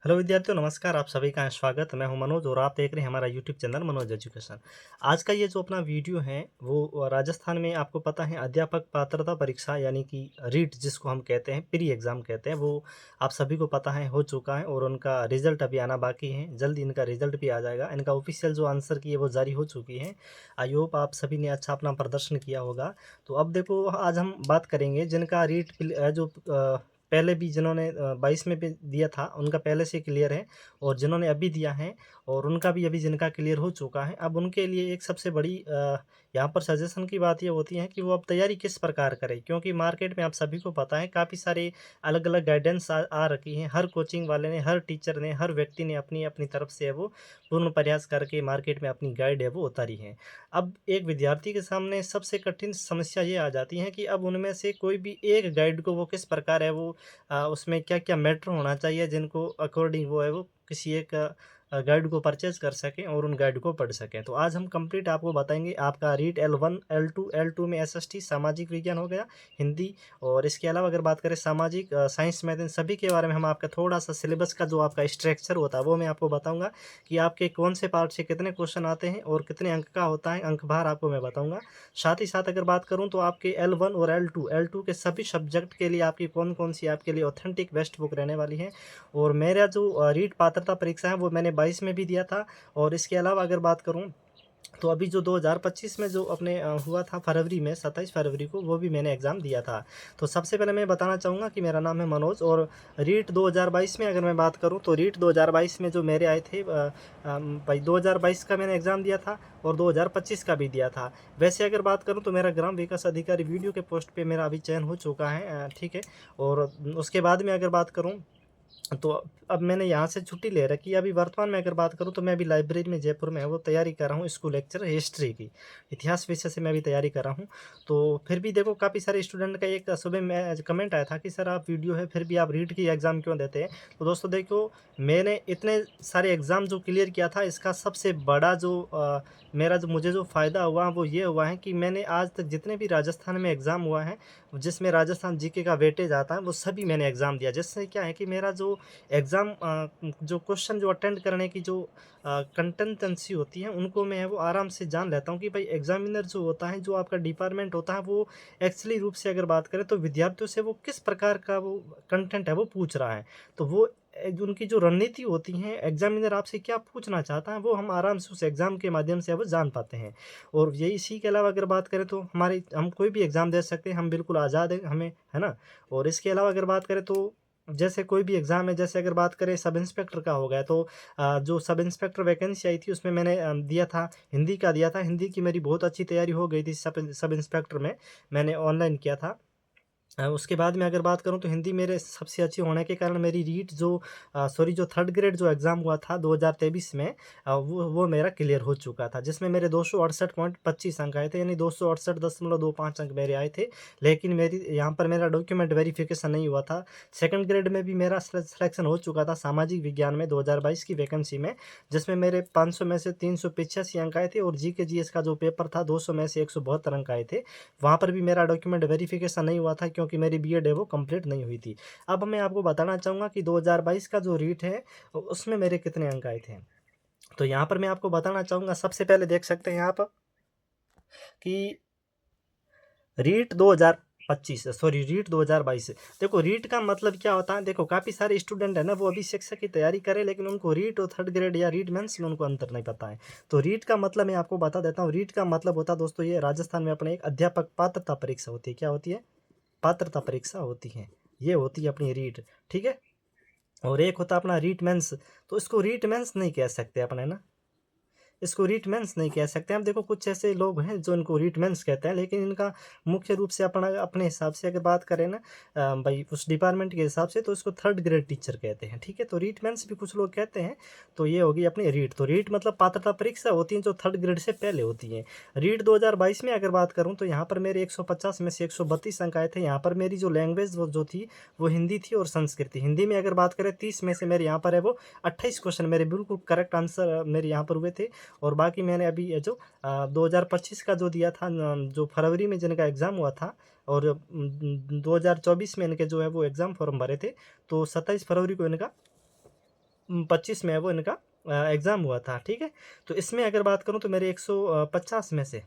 Hello विद्यार्थियों, नमस्कार। आप सभी का स्वागत। मैं हूं मनोज और आप देख रहे हैं हमारा यूट्यूब चैनल मनोज एजुकेशन। आज का ये जो अपना वीडियो है वो राजस्थान में आपको पता है अध्यापक पात्रता परीक्षा यानी कि रीट जिसको हम कहते हैं, प्री एग्ज़ाम कहते हैं, वो आप सभी को पता है हो चुका है और उनका रिजल्ट अभी आना बाकी है। जल्द इनका रिजल्ट भी आ जाएगा। इनका ऑफिशियल जो आंसर की है वो जारी हो चुकी है। आई होप आप सभी ने अच्छा अपना प्रदर्शन किया होगा। तो अब देखो, आज हम बात करेंगे जिनका रीट जो पहले भी जिन्होंने 22 में भी दिया था उनका पहले से क्लियर है, और जिन्होंने अभी दिया है और उनका भी अभी जिनका क्लियर हो चुका है, अब उनके लिए एक सबसे बड़ी यहाँ पर सजेशन की बात ये होती है कि वो अब तैयारी किस प्रकार करें, क्योंकि मार्केट में आप सभी को पता है काफ़ी सारे अलग अलग गाइडेंस आ रखी हैं। हर कोचिंग वाले ने, हर टीचर ने, हर व्यक्ति ने अपनी अपनी तरफ से है वो पूर्ण प्रयास करके मार्केट में अपनी गाइड है वो उतारी है। अब एक विद्यार्थी के सामने सबसे कठिन समस्या ये आ जाती है कि अब उनमें से कोई भी एक गाइड को वो किस प्रकार है वो उसमें क्या-क्या मैटर होना चाहिए जिनको अकॉर्डिंग वो है वो किसी एक गाइड को परचेज़ कर सकें और उन गाइड को पढ़ सकें। तो आज हम कंप्लीट आपको बताएँगे। आपका रीट L1, L2 में एसएसटी सामाजिक विज्ञान हो गया, हिंदी, और इसके अलावा अगर बात करें सामाजिक, साइंस, मैथ, इन सभी के बारे में हम आपका थोड़ा-सा सिलेबस का जो आपका स्ट्रक्चर होता है वो मैं आपको बताऊँगा कि आपके कौन से पार्ट से कितने क्वेश्चन आते हैं और कितने अंक का होता है, अंक भार आपको मैं बताऊँगा। साथ ही साथ अगर बात करूँ तो आपके L1 और L2 के सभी सब्जेक्ट के लिए आपकी कौन-कौन सी आपके लिए ऑथेंटिक बेस्ट बुक रहने वाली है। और मेरा जो रीट पात्रता परीक्षा है वो मैंने 22 में भी दिया था, और इसके अलावा अगर बात करूँ तो अभी जो 2025 में जो अपने हुआ था फरवरी में, 27 फरवरी को, वो भी मैंने एग्ज़ाम दिया था। तो सबसे पहले मैं बताना चाहूँगा कि मेरा नाम है मनोज, और रीट 2022 में अगर मैं बात करूँ तो रीट 2022 में जो मेरे आए थे, भाई 2022 का मैंने एग्ज़ाम दिया था और 2025 का भी दिया था। वैसे अगर बात करूँ तो मेरा ग्राम विकास अधिकारी वीडियो के पोस्ट पे मेरा अभी चयन हो चुका है, ठीक है। और उसके बाद में अगर बात करूँ तो अब मैंने यहाँ से छुट्टी ले रखी है। अभी वर्तमान में अगर बात करूँ तो मैं अभी लाइब्रेरी में जयपुर में है वो तैयारी कर रहा हूँ, स्कूल लेक्चर हिस्ट्री की, इतिहास विषय से मैं अभी तैयारी कर रहा हूँ। तो फिर भी देखो, काफ़ी सारे स्टूडेंट का एक सुबह में कमेंट आया था कि सर आप वीडियो है फिर भी आप रीट की एग्ज़ाम क्यों देते हैं। तो दोस्तों देखो, मैंने इतने सारे एग्ज़ाम जो क्लियर किया था, इसका सबसे बड़ा जो मेरा जो मुझे जो फ़ायदा हुआ वो ये हुआ है कि मैंने आज तक जितने भी राजस्थान में एग्ज़ाम हुआ है जिसमें राजस्थान जीके का वेटेज आता है, वो सभी मैंने एग्ज़ाम दिया। जिससे क्या है कि मेरा जो एग्ज़ाम जो क्वेश्चन जो अटेंड करने की जो कंटेंटेंसी होती है, उनको मैं है वो आराम से जान लेता हूँ कि भाई एग्ज़ामिनर जो होता है, जो आपका डिपार्टमेंट होता है, वो एक्चुअली रूप से अगर बात करें तो विद्यार्थियों से वो किस प्रकार का वो कंटेंट है वो पूछ रहा है। तो वो जो उनकी जो रणनीति होती है, एग्ज़ामिनर आपसे क्या पूछना चाहता है, वो हम आराम से उस एग्ज़ाम के माध्यम से वो जान पाते हैं। और यही, इसी के अलावा अगर बात करें तो हम कोई भी एग्ज़ाम दे सकते हैं, हम बिल्कुल आज़ाद हैं, हमें, है ना? और इसके अलावा अगर बात करें तो जैसे कोई भी एग्ज़ाम है, जैसे अगर बात करें सब इंस्पेक्टर का हो गया, तो जो सब इंस्पेक्टर वैकेंसी आई थी उसमें मैंने दिया था, हिंदी का दिया था। हिंदी की मेरी बहुत अच्छी तैयारी हो गई थी सब इंस्पेक्टर में, मैंने ऑनलाइन किया था। उसके बाद में अगर बात करूँ तो हिंदी मेरे सबसे अच्छी होने के कारण मेरी रीट जो सॉरी जो थर्ड ग्रेड जो एग्ज़ाम हुआ था 2023 में, वो मेरा क्लियर हो चुका था, जिसमें मेरे 268.25 अंक आए थे, यानी 268.25 अंक मेरे आए थे। लेकिन मेरी यहाँ पर मेरा डॉक्यूमेंट वेरिफिकेशन नहीं हुआ था। सेकंड ग्रेड में भी मेरा सिलेक्शन हो चुका था सामाजिक विज्ञान में 2022 की वैकेंसी में, जिसमें मेरे 500 में से 385 अंक आए थे, और जीके जीएस का जो पेपर था 200 में से 172 अंक आए थे। वहाँ पर भी मेरा डॉक्यूमेंट वेरिफिकेशन नहीं हुआ था, क्योंकि मेरी बीएड है वो कंप्लीट नहीं हुई थी। अब मैं आपको बताना चाहूँगा कि 2022 का जो रीट है उसमें मेरे कितने अंक आए थे। तो यहाँ पर मैं आपको बताना चाहूँगा, सबसे पहले देख सकते हैं आप कि रीट 2025 सॉरी रीट 2022। देखो, रीट का मतलब क्या होता है। देखो, काफ़ी सारे स्टूडेंट है ना, वो अभी शिक्षक की तैयारी करें, लेकिन उनको रीट और थर्ड ग्रेड या रीट मेंस में उनको अंतर नहीं पता है। तो रीट का मतलब मैं आपको बता देता हूँ। रीट का मतलब होता है दोस्तों, ये राजस्थान में अपने एक अध्यापक पात्रता परीक्षा होती है। क्या होती है? पात्रता परीक्षा होती है। ये होती है अपनी रीट, ठीक है। और एक होता है अपना रीट मेंस। तो इसको रीट मेंस नहीं कह सकते अपन, है ना, इसको रीट मेंस नहीं कह सकते। हम देखो, कुछ ऐसे लोग हैं जो इनको रीट मेंस कहते हैं, लेकिन इनका मुख्य रूप से अपना अपने हिसाब से अगर बात करें ना, भाई उस डिपार्टमेंट के हिसाब से, तो इसको थर्ड ग्रेड टीचर कहते हैं, ठीक है। तो रीट मेंस भी कुछ लोग कहते हैं। तो ये होगी अपनी रीट। तो रीट मतलब पात्रता परीक्षा होती है जो थर्ड ग्रेड से पहले होती है। रीट 2022 में अगर बात करूँ तो यहाँ पर मेरे 150 में से 132 अंक आए थे। यहाँ पर मेरी जो लैंग्वेज वो जो थी वो हिंदी थी और संस्कृत थी। हिंदी में अगर बात करें 30 में से मेरे यहाँ पर है वो 28 क्वेश्चन मेरे बिल्कुल करेक्ट आंसर मेरे यहाँ पर हुए थे। और बाकी मैंने अभी ये जो 2025 का जो दिया था, जो फरवरी में जिनका एग्ज़ाम हुआ था, और 2024 में इनके जो है वो एग्ज़ाम फॉर्म भरे थे, तो 27 फरवरी को इनका 2025 में वो इनका एग्ज़ाम हुआ था, ठीक है। तो इसमें अगर बात करूँ तो मेरे 150 में से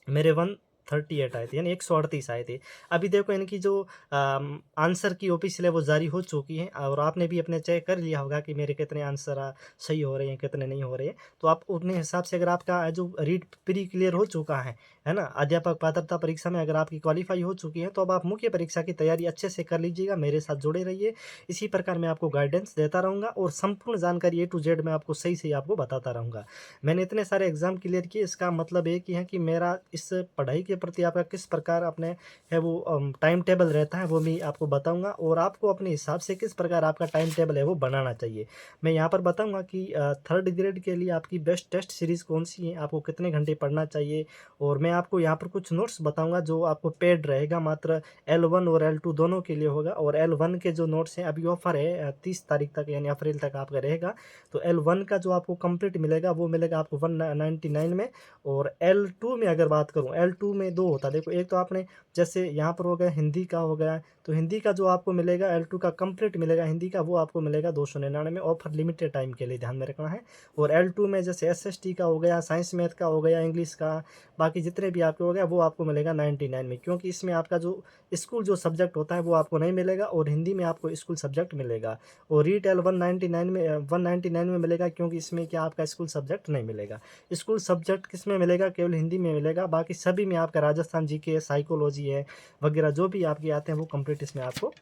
मेरे 138 आए थे, यानी 138 आए थे। अभी देखो इनकी जो आंसर की ऑफिशियल है वो जारी हो चुकी है, और आपने भी अपने चेक कर लिया होगा कि मेरे कितने आंसर सही हो रहे हैं, कितने नहीं हो रहे हैं। तो आप उतने हिसाब से, अगर आपका जो रीट प्री क्लियर हो चुका है ना, अध्यापक पात्रता परीक्षा में अगर आपकी क्वालिफाई हो चुकी है, तो अब आप मुख्य परीक्षा की तैयारी अच्छे से कर लीजिएगा। मेरे साथ जुड़े रहिए, इसी प्रकार मैं आपको गाइडेंस देता रहूँगा, और संपूर्ण जानकारी A to Z मैं आपको सही आपको बताता रहूँगा। मैंने इतने सारे एग्ज़ाम क्लियर किए, इसका मतलब एक ही है कि मेरा इस पढ़ाई के प्रति आपका किस प्रकार अपने है वो टाइम टेबल रहता है, वो मैं आपको बताऊंगा, और आपको अपने हिसाब से किस प्रकार आपका टाइम टेबल है वो बनाना चाहिए। मैं यहाँ पर बताऊंगा कि थर्ड ग्रेड के लिए आपकी बेस्ट टेस्ट सीरीज़ कौन सी है, आपको कितने घंटे पढ़ना चाहिए, और मैं आपको यहाँ पर कुछ नोट्स बताऊँगा जो आपको पेड रहेगा, मात्र L1 और L2 दोनों के लिए होगा। और L1 के जो नोट्स हैं, अभी ऑफर है 30 तारीख तक, यानी अप्रैल तक आपका रहेगा। तो L1 का जो आपको कंप्लीट मिलेगा वो मिलेगा आपको 199 में। और L2 में अगर बात करूँ, L2 में दो होता है, देखो एक तो आपने जैसे यहाँ पर हो गया हिंदी का हो गया, तो हिंदी का जो आपको मिलेगा L2 का कंप्लीट मिलेगा हिंदी का, वो आपको मिलेगा 299 में, ऑफर लिमिटेड टाइम के लिए ध्यान में रखना है। और L2 में जैसे SST का हो गया, साइंस मैथ का हो गया, इंग्लिश का, बाकी जितने भी आपके हो गया वो आपको मिलेगा 99 में, क्योंकि इसमें आपका जो स्कूल जो सब्जेक्ट होता है वो आपको नहीं मिलेगा, और हिंदी में आपको स्कूल सब्जेक्ट मिलेगा। और रीट L 199 में मिलेगा, क्योंकि इसमें क्या आपका स्कूल सब्जेक्ट नहीं मिलेगा। स्कूल सब्जेक्ट किस में मिलेगा, केवल हिंदी में मिलेगा, बाकी सभी में आपका राजस्थान जीके है, साइकोलॉजी है वगैरह, जो भी आपके आते हैं वो कंप्लीट इसमें आपको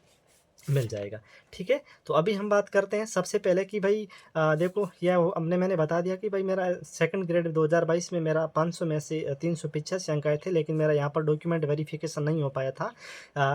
मिल जाएगा, ठीक है। तो अभी हम बात करते हैं सबसे पहले कि भाई देखो यह हमने मैंने बता दिया कि भाई मेरा सेकंड ग्रेड 2022 में मेरा 500 में से 385 अंक आए थे, लेकिन मेरा यहाँ पर डॉक्यूमेंट वेरिफिकेशन नहीं हो पाया था।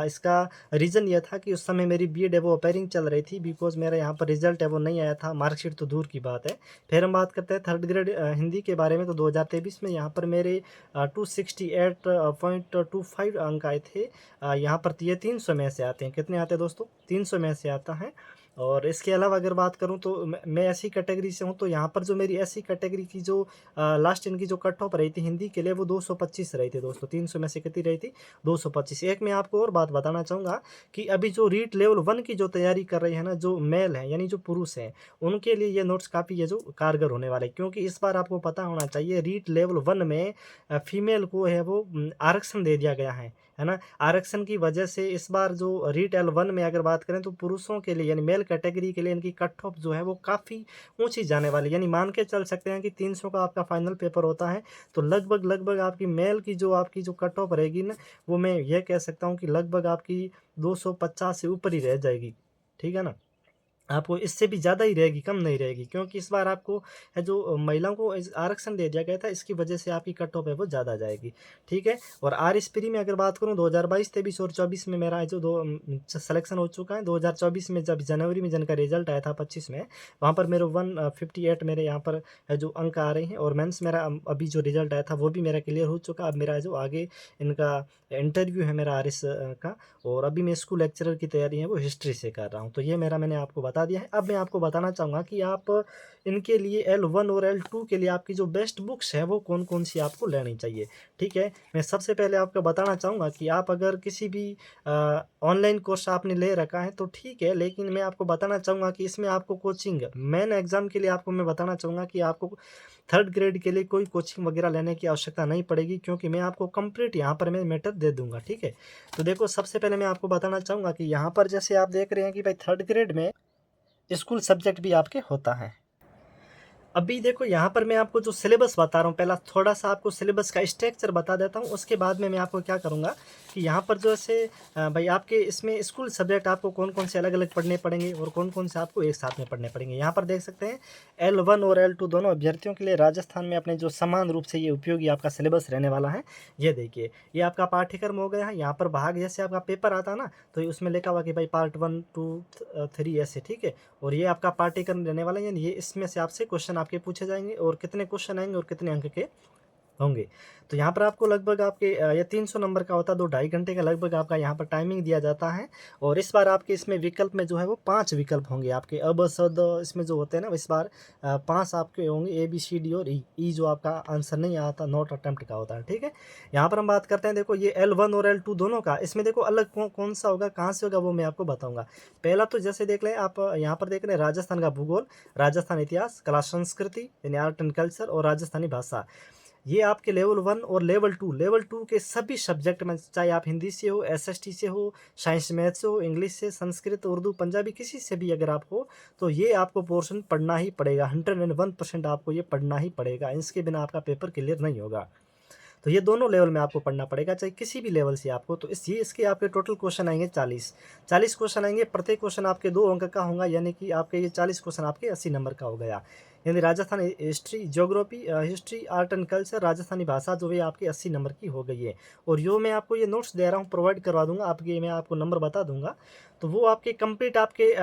इसका रीज़न ये था कि उस समय मेरी B.Ed है वो अपेयरिंग चल रही थी, बिकॉज मेरा यहाँ पर रिजल्ट है वो नहीं आया था, मार्कशीट तो दूर की बात है। फिर हम बात करते हैं थर्ड ग्रेड हिंदी के बारे में, तो 2023 में यहाँ पर मेरे 268.25 अंक आए थे। यहाँ पर ये 300 में से आते हैं, कितने आते हैं दोस्तों, 300 में से आता है। और इसके अलावा अगर बात करूं तो मैं ऐसी कैटेगरी से हूं, तो यहाँ पर जो मेरी ऐसी कैटेगरी की जो लास्ट इनकी जो कट ऑफ रही थी हिंदी के लिए वो 225 रही थी दोस्तों, 300 में से कितनी रही थी, 225। एक मैं आपको और बात बताना चाहूँगा कि अभी जो रीट लेवल 1 की जो तैयारी कर रहे हैं ना, जो मेल हैं यानी जो पुरुष हैं, उनके लिए ये नोट्स काफ़ी ये जो कारगर होने वाले, क्योंकि इस बार आपको पता होना चाहिए रीट लेवल 1 में फीमेल को है वो आरक्षण दे दिया गया है ना। आरक्षण की वजह से इस बार जो रीट L1 में अगर बात करें तो पुरुषों के लिए यानी मेल कैटेगरी के लिए इनकी कट ऑफ जो है वो काफ़ी ऊंची जाने वाली, यानी मान के चल सकते हैं कि 300 का आपका फाइनल पेपर होता है, तो लगभग आपकी मेल की जो आपकी जो कट ऑफ रहेगी ना, वो मैं ये कह सकता हूँ कि लगभग आपकी 250 से ऊपर ही रह जाएगी, ठीक है ना। आपको इससे भी ज़्यादा ही रहेगी, कम नहीं रहेगी, क्योंकि इस बार आपको है जो महिलाओं को आरक्षण दे दिया गया था, इसकी वजह से आपकी कट ऑफ है वो ज़्यादा जाएगी, ठीक है। और RSPRI में अगर बात करूँ 2022, 23 और 24 में मेरा जो सिलेक्शन हो चुका है। 2024 में जब जनवरी में जिनका रिजल्ट आया था 25 में, वहाँ पर मेरे 158 मेरे यहाँ पर है जो अंक आ रहे हैं। और मेंस मेरा अभी जो रिजल्ट आया था वो भी मेरा क्लियर हो चुका। अब मेरा जो आगे इनका इंटरव्यू है मेरा RS का, और अभी मैं स्कूल लेक्चरर की तैयारी है वो हिस्ट्री से कर रहा हूँ। तो ये मेरा मैंने आपको बता दिया है। अब मैं आपको बताना चाहूँगा कि आप इनके लिए L1 और L2 के लिए आपकी जो बेस्ट बुक्स है वो कौन कौन सी आपको लेनी चाहिए, ठीक है। मैं सबसे पहले आपको बताना चाहूँगा कि आप अगर किसी भी ऑनलाइन कोर्स आपने ले रखा है तो ठीक है, लेकिन मैं आपको बताना चाहूँगा कि इसमें आपको कोचिंग मेन एग्ज़ाम के लिए आपको मैं बताना चाहूँगा कि आपको थर्ड ग्रेड के लिए कोई कोचिंग वगैरह लेने की आवश्यकता नहीं पड़ेगी, क्योंकि मैं आपको कंप्लीट यहाँ पर मैं मैटर दे दूंगा, ठीक है। तो देखो सबसे पहले मैं आपको बताना चाहूँगा कि यहाँ पर जैसे आप देख रहे हैं कि भाई थर्ड ग्रेड में स्कूल सब्जेक्ट भी आपके होता है। अभी देखो यहाँ पर मैं आपको जो सिलेबस बता रहा हूँ, पहला थोड़ा सा आपको सिलेबस का स्ट्रक्चर बता देता हूँ, उसके बाद में मैं आपको क्या करूँगा कि यहाँ पर जो ऐसे भाई आपके इसमें स्कूल सब्जेक्ट आपको कौन कौन से अलग अलग पढ़ने पड़ेंगे और कौन कौन से आपको एक साथ में पढ़ने पड़ेंगे। यहाँ पर देख सकते हैं L1 और L2 दोनों अभ्यर्थियों के लिए राजस्थान में अपने जो समान रूप से ये उपयोगी आपका सिलेबस रहने वाला है। ये देखिए ये आपका पाठ्यक्रम हो गया है। यहाँ पर भाग जैसे आपका पेपर आता है ना, तो उसमें लिखा हुआ कि भाई पार्ट 1 2 3 ऐसे, ठीक है। और ये आपका पाठ्यक्रम रहने वाला है, यानी ये इसमें से आपसे क्वेश्चन आपके पूछे जाएंगे, और कितने क्वेश्चन आएंगे और कितने अंक के होंगे। तो यहाँ पर आपको लगभग आपके ये 300 नंबर का होता है, 2 ढाई घंटे का लगभग आपका यहाँ पर टाइमिंग दिया जाता है। और इस बार आपके इसमें विकल्प में जो है वो 5 विकल्प होंगे आपके, अ, ब, स, द इसमें जो होते हैं ना, इस बार 5 आपके होंगे, ए, बी, सी, डी और ई। ई जो आपका आंसर नहीं आता, नॉट अटेम्प्ट का होता है, ठीक है। यहाँ पर हम बात करते हैं, देखो ये L1 और L2 दोनों का, इसमें देखो अलग कौन सा होगा, कहाँ से होगा, वो मैं आपको बताऊँगा। पहला तो जैसे देख लें आप, यहाँ पर देख रहे हैं राजस्थान का भूगोल, राजस्थान इतिहास, कला संस्कृति यानी आर्ट एंड कल्चर और राजस्थानी भाषा। ये आपके लेवल 1 और लेवल 2 के सभी सब्जेक्ट में, चाहे आप हिंदी से हो, एसएसटी से हो, साइंस मैथ से हो, इंग्लिश से, संस्कृत, उर्दू, पंजाबी, किसी से भी अगर आप हो, तो ये आपको पोर्शन पढ़ना ही पड़ेगा। 101% आपको ये पढ़ना ही पड़ेगा, इसके बिना आपका पेपर क्लियर नहीं होगा। तो ये दोनों लेवल में आपको पढ़ना पड़ेगा, चाहे किसी भी लेवल से आपको। तो इसके आपके टोटल क्वेश्चन आएंगे 40 क्वेश्चन आएंगे। प्रत्येक क्वेश्चन आपके 2 अंक का होगा, यानी कि आपके ये 40 क्वेश्चन आपके 80 नंबर का हो गया। यानी Rajasthan history, geography, history, art and culture, Rajasthani भाषा जो है आपकी 80 नंबर की हो गई है। और जो मैं आपको ये नोट्स दे रहा हूँ, प्रोवाइड करवा दूंगा आपके, मैं आपको नंबर बता दूंगा। तो वो आपके कंप्लीट आपके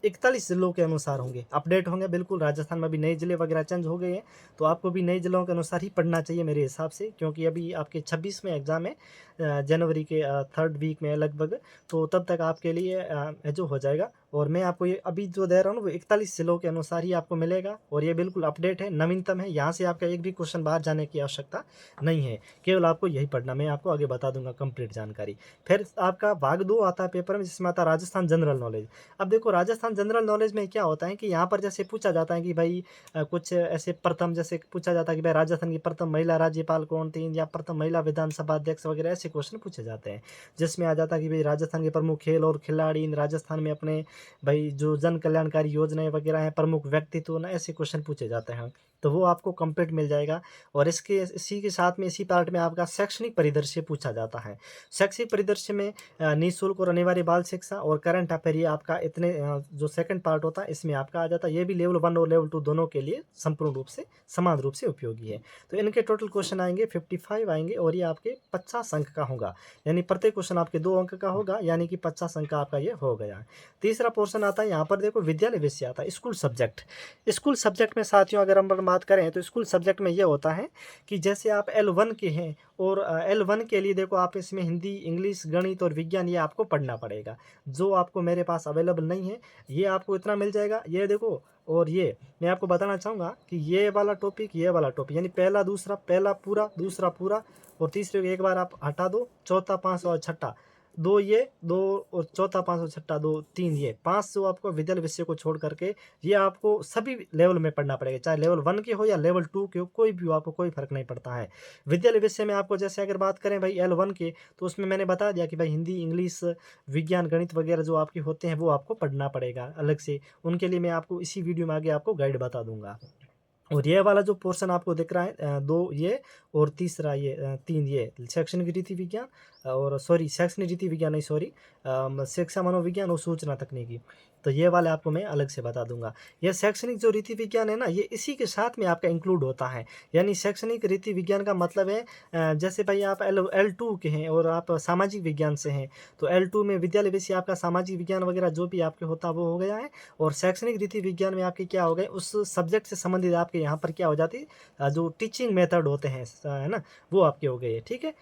41 जिलों के अनुसार होंगे, अपडेट होंगे बिल्कुल। राजस्थान में भी नए जिले वगैरह चेंज हो गए हैं, तो आपको भी नए जिलों के अनुसार ही पढ़ना चाहिए मेरे हिसाब से, क्योंकि अभी आपके 26 में एग्ज़ाम है, जनवरी के 3rd वीक में लगभग। तो तब तक आपके लिए जो हो जाएगा। और मैं आपको ये अभी जो दे रहा हूँ ना, वो 41 जिलों के अनुसार ही आपको मिलेगा, और ये बिल्कुल अपडेट है, नवीनतम है। यहाँ से आपका एक भी क्वेश्चन बाहर जाने की आवश्यकता नहीं है, केवल आपको यही पढ़ना। मैं आपको आगे बता दूंगा कंप्लीट जानकारी। फिर आपका भाग 2 आता है पेपर में, जिसमें आता है राजस्थान जनरल नॉलेज। अब देखो राजस्थान जनरल नॉलेज में क्या होता है कि यहाँ पर जैसे पूछा जाता है कि भाई कुछ ऐसे प्रथम, जैसे पूछा जाता है कि भाई राजस्थान की प्रथम महिला राज्यपाल कौन थी, या प्रथम महिला विधानसभा अध्यक्ष वगैरह, ऐसे क्वेश्चन पूछे जाते हैं। जिसमें आ जाता है कि भाई राजस्थान के प्रमुख खेल और खिलाड़ी, राजस्थान में अपने भाई जो जन कल्याणकारी योजनाएं वगैरह हैं, प्रमुख व्यक्तित्व ना, ऐसे क्वेश्चन पूछे जाते हैं। तो वो आपको कंप्लीट मिल जाएगा। और इसी के साथ में, इसी पार्ट में आपका शैक्षणिक परिदृश्य पूछा जाता है। शैक्षिक परिदृश्य में निःशुल्क और अनिवार्य बाल शिक्षा और करंट अफेयर, ये आपका इतने जो सेकंड पार्ट होता है इसमें आपका आ जाता है। ये भी लेवल 1 और लेवल 2 दोनों के लिए संपूर्ण रूप से समान रूप से उपयोगी है। तो इनके टोटल क्वेश्चन आएंगे 55 आएंगे, और ये आपके 50 अंक का होगा। यानी प्रत्येक क्वेश्चन आपके 2 अंक का होगा, यानी कि 50 अंक का आपका ये हो गया। तीसरा पोर्शन आता है, यहाँ पर देखो विद्यालय विषय आता है, स्कूल सब्जेक्ट। स्कूल सब्जेक्ट में साथियों अगर हम बात करें, तो स्कूल सब्जेक्ट में ये होता है कि जैसे आप L1 के हैं, और L1 के लिए देखो आप इसमें हिंदी, इंग्लिश, गणित और विज्ञान ये आपको पढ़ना पड़ेगा, जो आपको मेरे पास अवेलेबल नहीं है। ये आपको इतना मिल जाएगा, ये देखो। और ये मैं आपको बताना चाहूँगा कि ये वाला टॉपिक, ये वाला टॉपिक, यानी पहला दूसरा, पहला पूरा, दूसरा पूरा, और तीसरे को एक बार आप हटा दो, चौथा, पाँच और छठा, दो ये, दो और चौथा, पाँच और छठा, दो, तीन, ये 5 जो आपको विद्यालय विषय को छोड़ करके, ये आपको सभी लेवल में पढ़ना पड़ेगा, चाहे लेवल 1 के हो या लेवल 2 के हो, कोई भी हो, आपको कोई फर्क नहीं पड़ता है। विद्यालय विषय में आपको जैसे अगर बात करें भाई L1 के, तो उसमें मैंने बता दिया कि भाई हिंदी, इंग्लिश, विज्ञान, गणित वगैरह जो आपके होते हैं, वो आपको पढ़ना पड़ेगा अलग से। उनके लिए मैं आपको इसी वीडियो में आगे आपको गाइड बता दूंगा। और ये वाला जो पोर्शन आपको दिख रहा है, 2 ये और तीसरा ये, 3 ये शैक्षणिक रीति विज्ञान, और सॉरी शैक्षणिक रीति विज्ञान नहीं, सॉरी शिक्षा मनोविज्ञान और सूचना तकनीकी, तो ये वाले आपको मैं अलग से बता दूंगा। ये शैक्षणिक जो रीति विज्ञान है ना, ये इसी के साथ में आपका इंक्लूड होता है। यानी शैक्षणिक रीति विज्ञान का मतलब है, जैसे भाई आप L2 के हैं और आप सामाजिक विज्ञान से हैं, तो L2 में विद्यालय विषय आपका सामाजिक विज्ञान वगैरह जो भी आपके होता है वो हो गया है। और शैक्षणिक रीति विज्ञान में आपके क्या हो गए, उस सब्जेक्ट से संबंधित आपके यहाँ पर क्या हो जाती है, जो टीचिंग मेथड होते हैं, है ना, वो आपके हो गए, ठीक है।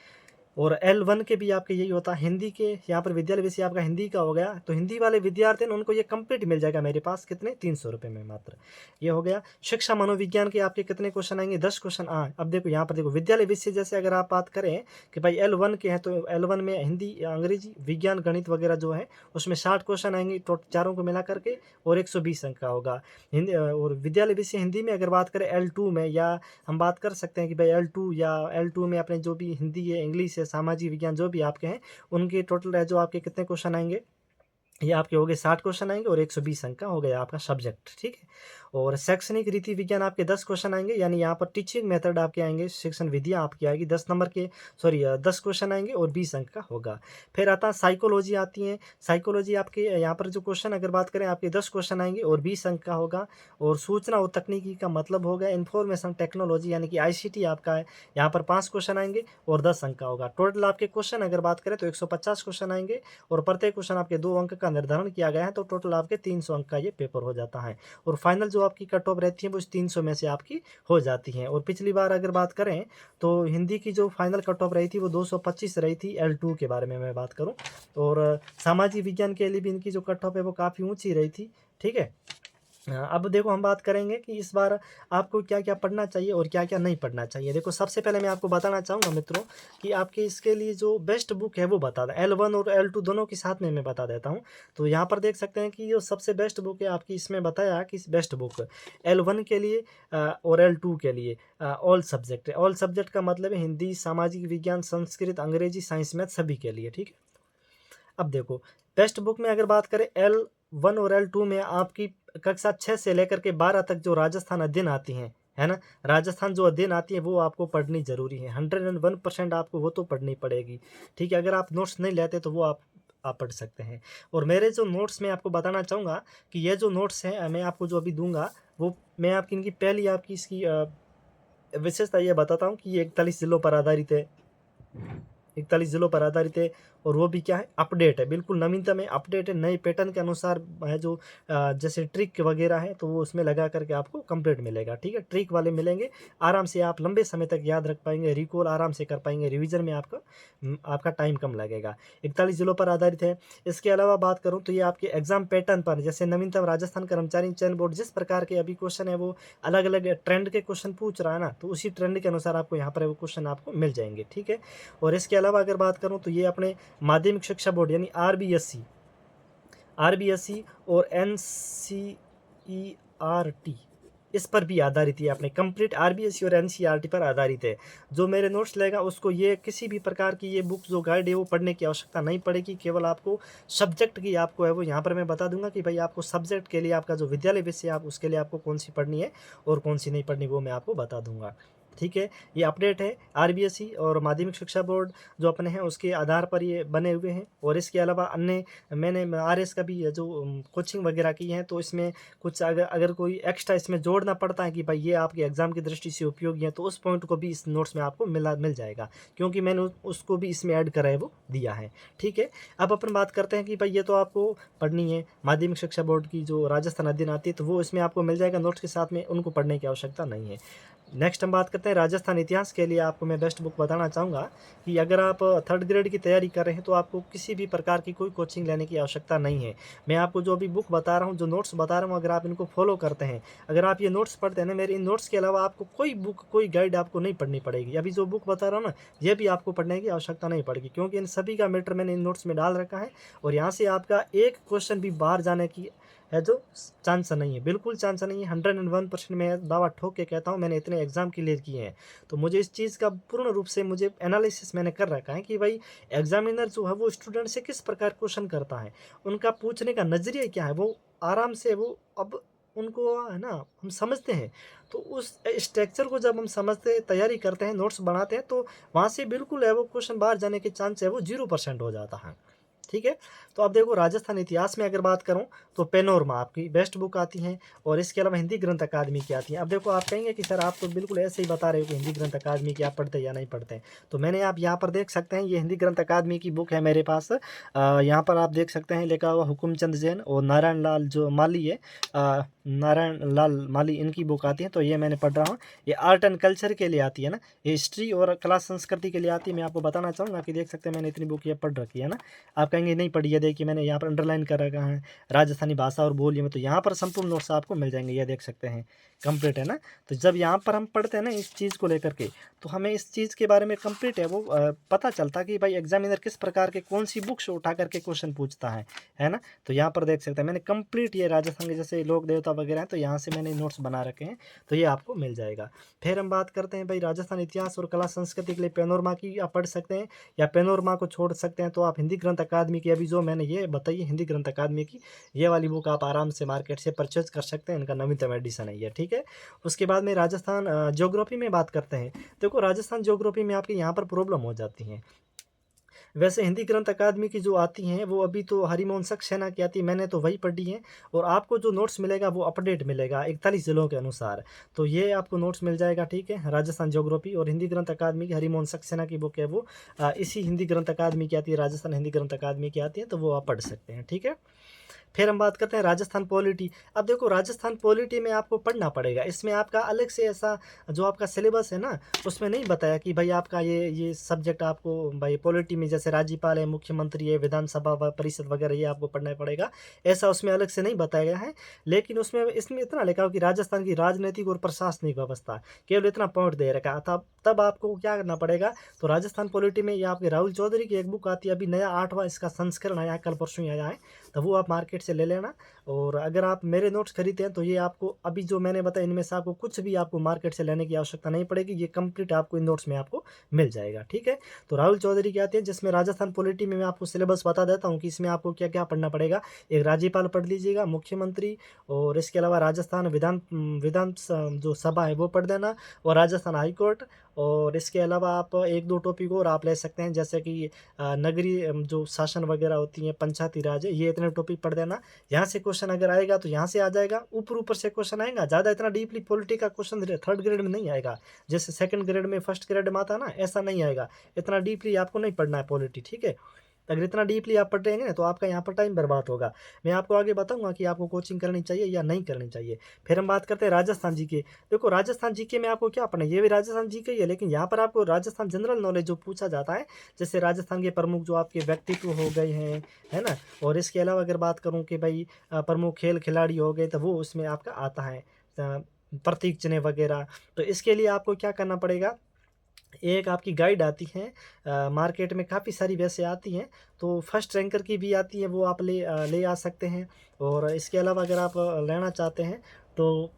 और L1 के भी आपके यही होता है। हिंदी के यहाँ पर विद्यालय विषय आपका हिंदी का हो गया, तो हिंदी वाले विद्यार्थी हैं उनको ये कंप्लीट मिल जाएगा मेरे पास, कितने, 300 रुपये में मात्र। ये हो गया। शिक्षा मनोविज्ञान के आपके कितने क्वेश्चन आएंगे, 10 क्वेश्चन। अब देखो यहाँ पर देखो विद्यालय विषय, जैसे अगर आप बात करें कि भाई L1 के हैं, तो L1 में हिंदी, अंग्रेजी, विज्ञान, गणित वगैरह जो है, उसमें 60 क्वेश्चन आएंगे चारों को मिला करके, और 120 अंक का होगा। हिंदी और विद्यालय विषय हिंदी में अगर बात करें L2 में, या हम बात कर सकते हैं कि भाई L2 या L2 में अपने जो भी हिंदी है, इंग्लिश है, सामाजिक विज्ञान जो भी आपके हैं, उनके टोटल है जो आपके कितने क्वेश्चन आएंगे, ये आपके हो गए 60 क्वेश्चन आएंगे, और 120 अंक का हो गया आपका सब्जेक्ट, ठीक है। और शैक्षणिक रीति विज्ञान आपके 10 क्वेश्चन आएंगे, यानी यहाँ पर टीचिंग मेथड आपके आएंगे, शिक्षण विधियाँ आपकी आएगी 10 नंबर के, सॉरी 10 क्वेश्चन आएंगे और 20 अंक का होगा। फिर आता है साइकोलॉजी आती है। साइकोलॉजी आपके यहाँ पर जो क्वेश्चन अगर बात करें, आपके 10 क्वेश्चन आएंगे और 20 अंक का होगा। और सूचना और तकनीकी का मतलब हो गया इंफॉर्मेशन टेक्नोलॉजी, यानी कि ICT आपका है, यहाँ पर 5 क्वेश्चन आएंगे और 10 अंक का होगा। टोटल आपके क्वेश्चन अगर बात करें तो 150 क्वेश्चन आएंगे, और प्रत्येक क्वेश्चन आपके 2 अंक का निर्धारण किया गया है, तो टोटल आपके 300 अंक का ये पेपर हो जाता है। और फाइनल जो जो आपकी कट ऑफ रहती है वो इस 300 में से आपकी हो जाती हैं। और पिछली बार अगर बात करें तो हिंदी की जो फाइनल कट ऑफ रही थी वो 225 रही थी, L2 के बारे में मैं बात करूँ। और सामाजिक विज्ञान के लिए भी इनकी जो कट ऑफ है वो काफ़ी ऊँची रही थी, ठीक है। अब देखो हम बात करेंगे कि इस बार आपको क्या-क्या पढ़ना चाहिए और क्या-क्या नहीं पढ़ना चाहिए। देखो सबसे पहले मैं आपको बताना चाहूँगा मित्रों कि आपके इसके लिए जो बेस्ट बुक है वो बता दें। L1 और L2 दोनों के साथ में मैं बता देता हूँ। तो यहाँ पर देख सकते हैं कि जो सबसे बेस्ट बुक है आपकी, इसमें बताया कि बेस्ट बुक L1 के लिए और L2 के लिए ऑल सब्जेक्ट है। ऑल सब्जेक्ट का मतलब है हिंदी, सामाजिक विज्ञान, संस्कृत, अंग्रेजी, साइंस, मैथ सभी के लिए, ठीक है। अब देखो टेक्स्ट बुक में अगर बात करें L1 और L2 में आपकी कक्षा 6 से लेकर के 12 तक जो राजस्थान अध्ययन आती हैं, है ना, राजस्थान जो अध्ययन आती है वो आपको पढ़नी जरूरी है। 101% आपको वो तो पढ़नी पड़ेगी, ठीक है। अगर आप नोट्स नहीं लेते तो वो आप पढ़ सकते हैं। और मेरे जो नोट्स मैं आपको बताना चाहूँगा कि ये जो नोट्स हैं मैं आपको जो अभी दूंगा वो मैं आपकी इनकी पहली आपकी इसकी विशेषता ये बताता हूँ कि ये 41 जिलों पर आधारित है। 41 जिलों पर आधारित है और वो भी क्या है, अपडेट है, बिल्कुल नवीनतम है, अपडेट है, नए पैटर्न के अनुसार है। जो जैसे ट्रिक वगैरह है तो वो उसमें लगा करके आपको कंप्लीट मिलेगा, ठीक है। ट्रिक वाले मिलेंगे, आराम से आप लंबे समय तक याद रख पाएंगे, रिकॉल आराम से कर पाएंगे, रिवीजन में आपका टाइम कम लगेगा। 41 जिलों पर आधारित है। इसके अलावा बात करूँ तो ये आपके एग्जाम पैटर्न पर, जैसे नवीनतम राजस्थान कर्मचारी चयन बोर्ड जिस प्रकार के अभी क्वेश्चन है वो अलग अलग ट्रेंड के क्वेश्चन पूछ रहा है ना, तो उसी ट्रेंड के अनुसार आपको यहाँ पर वो क्वेश्चन आपको मिल जाएंगे, ठीक है। और इसके अलावा अगर बात करूँ तो ये अपने माध्यमिक शिक्षा बोर्ड यानी आरबीएससी और एनसीईआरटी इस पर भी आधारित है। अपने कंप्लीट आरबीएससी और एनसीईआरटी पर आधारित है। जो मेरे नोट्स लेगा उसको ये किसी भी प्रकार की ये बुक जो गाइड है वो पढ़ने की आवश्यकता नहीं पड़ेगी। केवल आपको सब्जेक्ट की आपको है वो यहाँ पर मैं बता दूंगा कि भाई आपको सब्जेक्ट के लिए आपका जो विद्यालय विषय आप उसके लिए आपको कौन सी पढ़नी है और कौन सी नहीं पढ़नी, वो मैं आपको बता दूंगा, ठीक है। ये अपडेट है आरबीएससी और माध्यमिक शिक्षा बोर्ड जो अपने हैं उसके आधार पर ये बने हुए हैं। और इसके अलावा अन्य मैंने आरएस का भी जो कोचिंग वगैरह की है तो इसमें कुछ अगर कोई एक्स्ट्रा इसमें जोड़ना पड़ता है कि भाई ये आपके एग्जाम की दृष्टि से उपयोगी है तो उस पॉइंट को भी इस नोट्स में आपको मिल जाएगा, क्योंकि मैंने उसको भी इसमें ऐड करा है, वो दिया है, ठीक है। अब अपन बात करते हैं कि भाई ये तो आपको पढ़नी है माध्यमिक शिक्षा बोर्ड की जो राजस्थान अध्ययन आती है तो वो इसमें आपको मिल जाएगा नोट्स के साथ में, उनको पढ़ने की आवश्यकता नहीं है। नेक्स्ट हम बात करते हैं राजस्थान इतिहास के लिए आपको मैं बेस्ट बुक बताना चाहूँगा कि अगर आप 3rd ग्रेड की तैयारी कर रहे हैं तो आपको किसी भी प्रकार की कोई कोचिंग लेने की आवश्यकता नहीं है। मैं आपको जो अभी बुक बता रहा हूँ, जो नोट्स बता रहा हूँ, अगर आप इनको फॉलो करते हैं, अगर आप ये नोट्स पढ़ते हैं ना, मेरे इन नोट्स के अलावा आपको कोई बुक कोई गाइड आपको नहीं पढ़नी पड़ेगी। अभी जो बुक बता रहा हूँ ना ये भी आपको पढ़ने की आवश्यकता नहीं पड़ेगी, क्योंकि इन सभी का मैटर मैंने इन नोट्स में डाल रखा है। और यहाँ से आपका एक क्वेश्चन भी बाहर जाने की है जो चांस नहीं है, बिल्कुल चांस नहीं है। 101% मैं दावा ठोक के कहता हूँ, मैंने इतने एग्जाम क्लियर किए हैं तो मुझे इस चीज़ का पूर्ण रूप से मुझे एनालिसिस मैंने कर रखा है कि भाई एग्जामिनर जो है वो स्टूडेंट से किस प्रकार क्वेश्चन करता है, उनका पूछने का नजरिया क्या है, वो आराम से वो अब उनको है ना हम समझते हैं। तो उस स्ट्रक्चर को जब हम समझते हैं, तैयारी करते हैं, नोट्स बनाते हैं तो वहाँ से बिल्कुल है वो क्वेश्चन बाहर जाने के चांस है वो 0% हो जाता है, ठीक है। तो अब देखो राजस्थान इतिहास में अगर बात करूं तो पेनोरमा आपकी बेस्ट बुक आती है और इसके अलावा हिंदी ग्रंथ अकादमी की आती है। अब देखो आप कहेंगे कि सर आप तो बिल्कुल ऐसे ही बता रहे हो कि हिंदी ग्रंथ अकादमी की आप पढ़ते हैं या नहीं पढ़ते हैं, तो मैंने आप यहाँ पर देख सकते हैं ये हिंदी ग्रंथ अकादमी की बुक है मेरे पास। यहाँ पर आप देख सकते हैं लिखा हुआ हुकुमचंद जैन और नारायण लाल जो माली है, नारायण लाल माली, इनकी बुक आती है। तो ये मैंने पढ़ रहा हूँ। ये आर्ट एंड कल्चर के लिए आती है ना, ये हिस्ट्री और कला संस्कृति के लिए आती है। मैं आपको बताना चाहूँगा कि देख सकते हैं मैंने इतनी बुक ये पढ़ रखी है ना। आप कहेंगे नहीं पढ़ी है, देखिए मैंने यहाँ पर अंडरलाइन कर रखा है राजस्थानी भाषा और बोलियों में, तो यहाँ पर संपूर्ण नोट्स आपको मिल जाएंगे, ये देख सकते हैं कंप्लीट है ना। तो जब यहाँ पर हम पढ़ते हैं ना इस चीज़ को लेकर के तो हमें इस चीज़ के बारे में कंप्लीट है वो पता चलता कि भाई एग्जामिनर किस प्रकार के कौन सी बुक्स उठा करके क्वेश्चन पूछता है ना। तो यहाँ पर देख सकते हैं मैंने कंप्लीट ये राजस्थान के जैसे लोक देवता वगैरह हैं तो यहाँ से मैंने नोट्स बना रखे हैं, तो ये आपको मिल जाएगा। फिर हम बात करते हैं भाई राजस्थान इतिहास और कला संस्कृति के लिए पेनोरमा की आप पढ़ सकते हैं या पेनोरमा को छोड़ सकते हैं तो आप हिंदी ग्रंथ अकादमी की अभी जो मैंने ये बताई हिंदी ग्रंथ अकादमी की ये वाली बुक आप आराम से मार्केट से परचेज कर सकते हैं, इनका नवीनतम एडिशन है ये, ठीक है। उसके बाद में राजस्थान ज्योग्राफी में बात करते हैं। देखो राजस्थान ज्योग्राफी में आपके यहाँ पर प्रॉब्लम हो जाती है। वैसे हिंदी ग्रंथ अकादमी की जो आती हैं वो अभी तो हरिमोहन सक्सेना की आती है, मैंने तो वही पढ़ी है। और आपको जो नोट्स मिलेगा वो अपडेट मिलेगा 41 जिलों के अनुसार, तो ये आपको नोट्स मिल जाएगा, ठीक है। राजस्थान ज्योग्राफी और हिंदी ग्रंथ अकादमी की हरिमोहन सक्सेना की बुक है वो इसी हिंदी ग्रंथ अकादमी की आती है, राजस्थान हिंदी ग्रंथ अकादमी की आती है, तो वो आप पढ़ सकते हैं, ठीक है। फिर हम बात करते हैं राजस्थान पॉलिटी। अब देखो राजस्थान पॉलिटी में आपको पढ़ना पड़ेगा, इसमें आपका अलग से ऐसा जो आपका सिलेबस है ना, उसमें नहीं बताया कि भाई आपका ये सब्जेक्ट आपको भाई पॉलिटी में जैसे राज्यपाल है, मुख्यमंत्री है, विधानसभा परिषद वगैरह ये आपको पढ़ना पड़ेगा, ऐसा उसमें अलग से नहीं बताया गया है। लेकिन उसमें इसमें इतना लिखा हो कि राजस्थान की राजनीतिक और प्रशासनिक व्यवस्था, केवल इतना पॉइंट दे रखा है। तब आपको क्या करना पड़ेगा, तो राजस्थान पॉलिटी में ये आपके राहुल चौधरी की एक बुक आती है, अभी नया 8वां इसका संस्करण आया है, कल परसों ही आया है, तो वो आप मार्केट से ले लेना। और अगर आप मेरे नोट्स खरीदते हैं तो ये आपको अभी जो मैंने बताया इनमें से आपको कुछ भी आपको मार्केट से लेने की आवश्यकता नहीं पड़ेगी, ये कंप्लीट आपको इन नोट्स में आपको मिल जाएगा। ठीक है, तो राहुल चौधरी की आती है, जिसमें राजस्थान पॉलिटी में मैं आपको सिलेबस बता देता हूँ कि इसमें आपको क्या क्या पढ़ना पड़ेगा। एक राज्यपाल पढ़ लीजिएगा, मुख्यमंत्री, और इसके अलावा राजस्थान विधान विधान जो सभा है वो पढ़ देना, और राजस्थान हाईकोर्ट। और इसके अलावा आप एक दो टॉपिक और आप ले सकते हैं, जैसे कि नगरीय जो शासन वगैरह होती हैं, पंचायती राज है, ये इतने टॉपिक पढ़ देना। यहाँ से क्वेश्चन अगर आएगा तो यहाँ से आ जाएगा, ऊपर ऊपर से क्वेश्चन आएगा, ज़्यादा इतना डीपली पॉलिटी का क्वेश्चन 3rd ग्रेड में नहीं आएगा, जैसे 2nd ग्रेड में 1st ग्रेड में आता है ना, ऐसा नहीं आएगा। इतना डीपली आपको नहीं पढ़ना है पॉलिटी, ठीक है। अगर इतना डीपली आप पढ़ रहेंगे ना तो आपका यहाँ पर टाइम बर्बाद होगा। मैं आपको आगे बताऊंगा कि आपको कोचिंग करनी चाहिए या नहीं करनी चाहिए। फिर हम बात करते हैं राजस्थान जीके। देखो राजस्थान जीके में आपको क्या पढ़ना है, ये भी राजस्थान जीके ही है, लेकिन यहाँ पर आपको राजस्थान जनरल नॉलेज जो पूछा जाता है, जैसे राजस्थान के प्रमुख जो आपके व्यक्तित्व हो गए हैं, है ना। और इसके अलावा अगर बात करूँ कि भाई प्रमुख खेल खिलाड़ी हो गए, तो वो उसमें आपका आता है, प्रतीक चिन्ह वगैरह। तो इसके लिए आपको क्या करना पड़ेगा, एक आपकी गाइड आती है, मार्केट में काफ़ी सारी वैसे आती हैं, तो फर्स्ट रैंकर की भी आती है, वो आप ले आ सकते हैं। और इसके अलावा अगर आप लेना चाहते हैं तो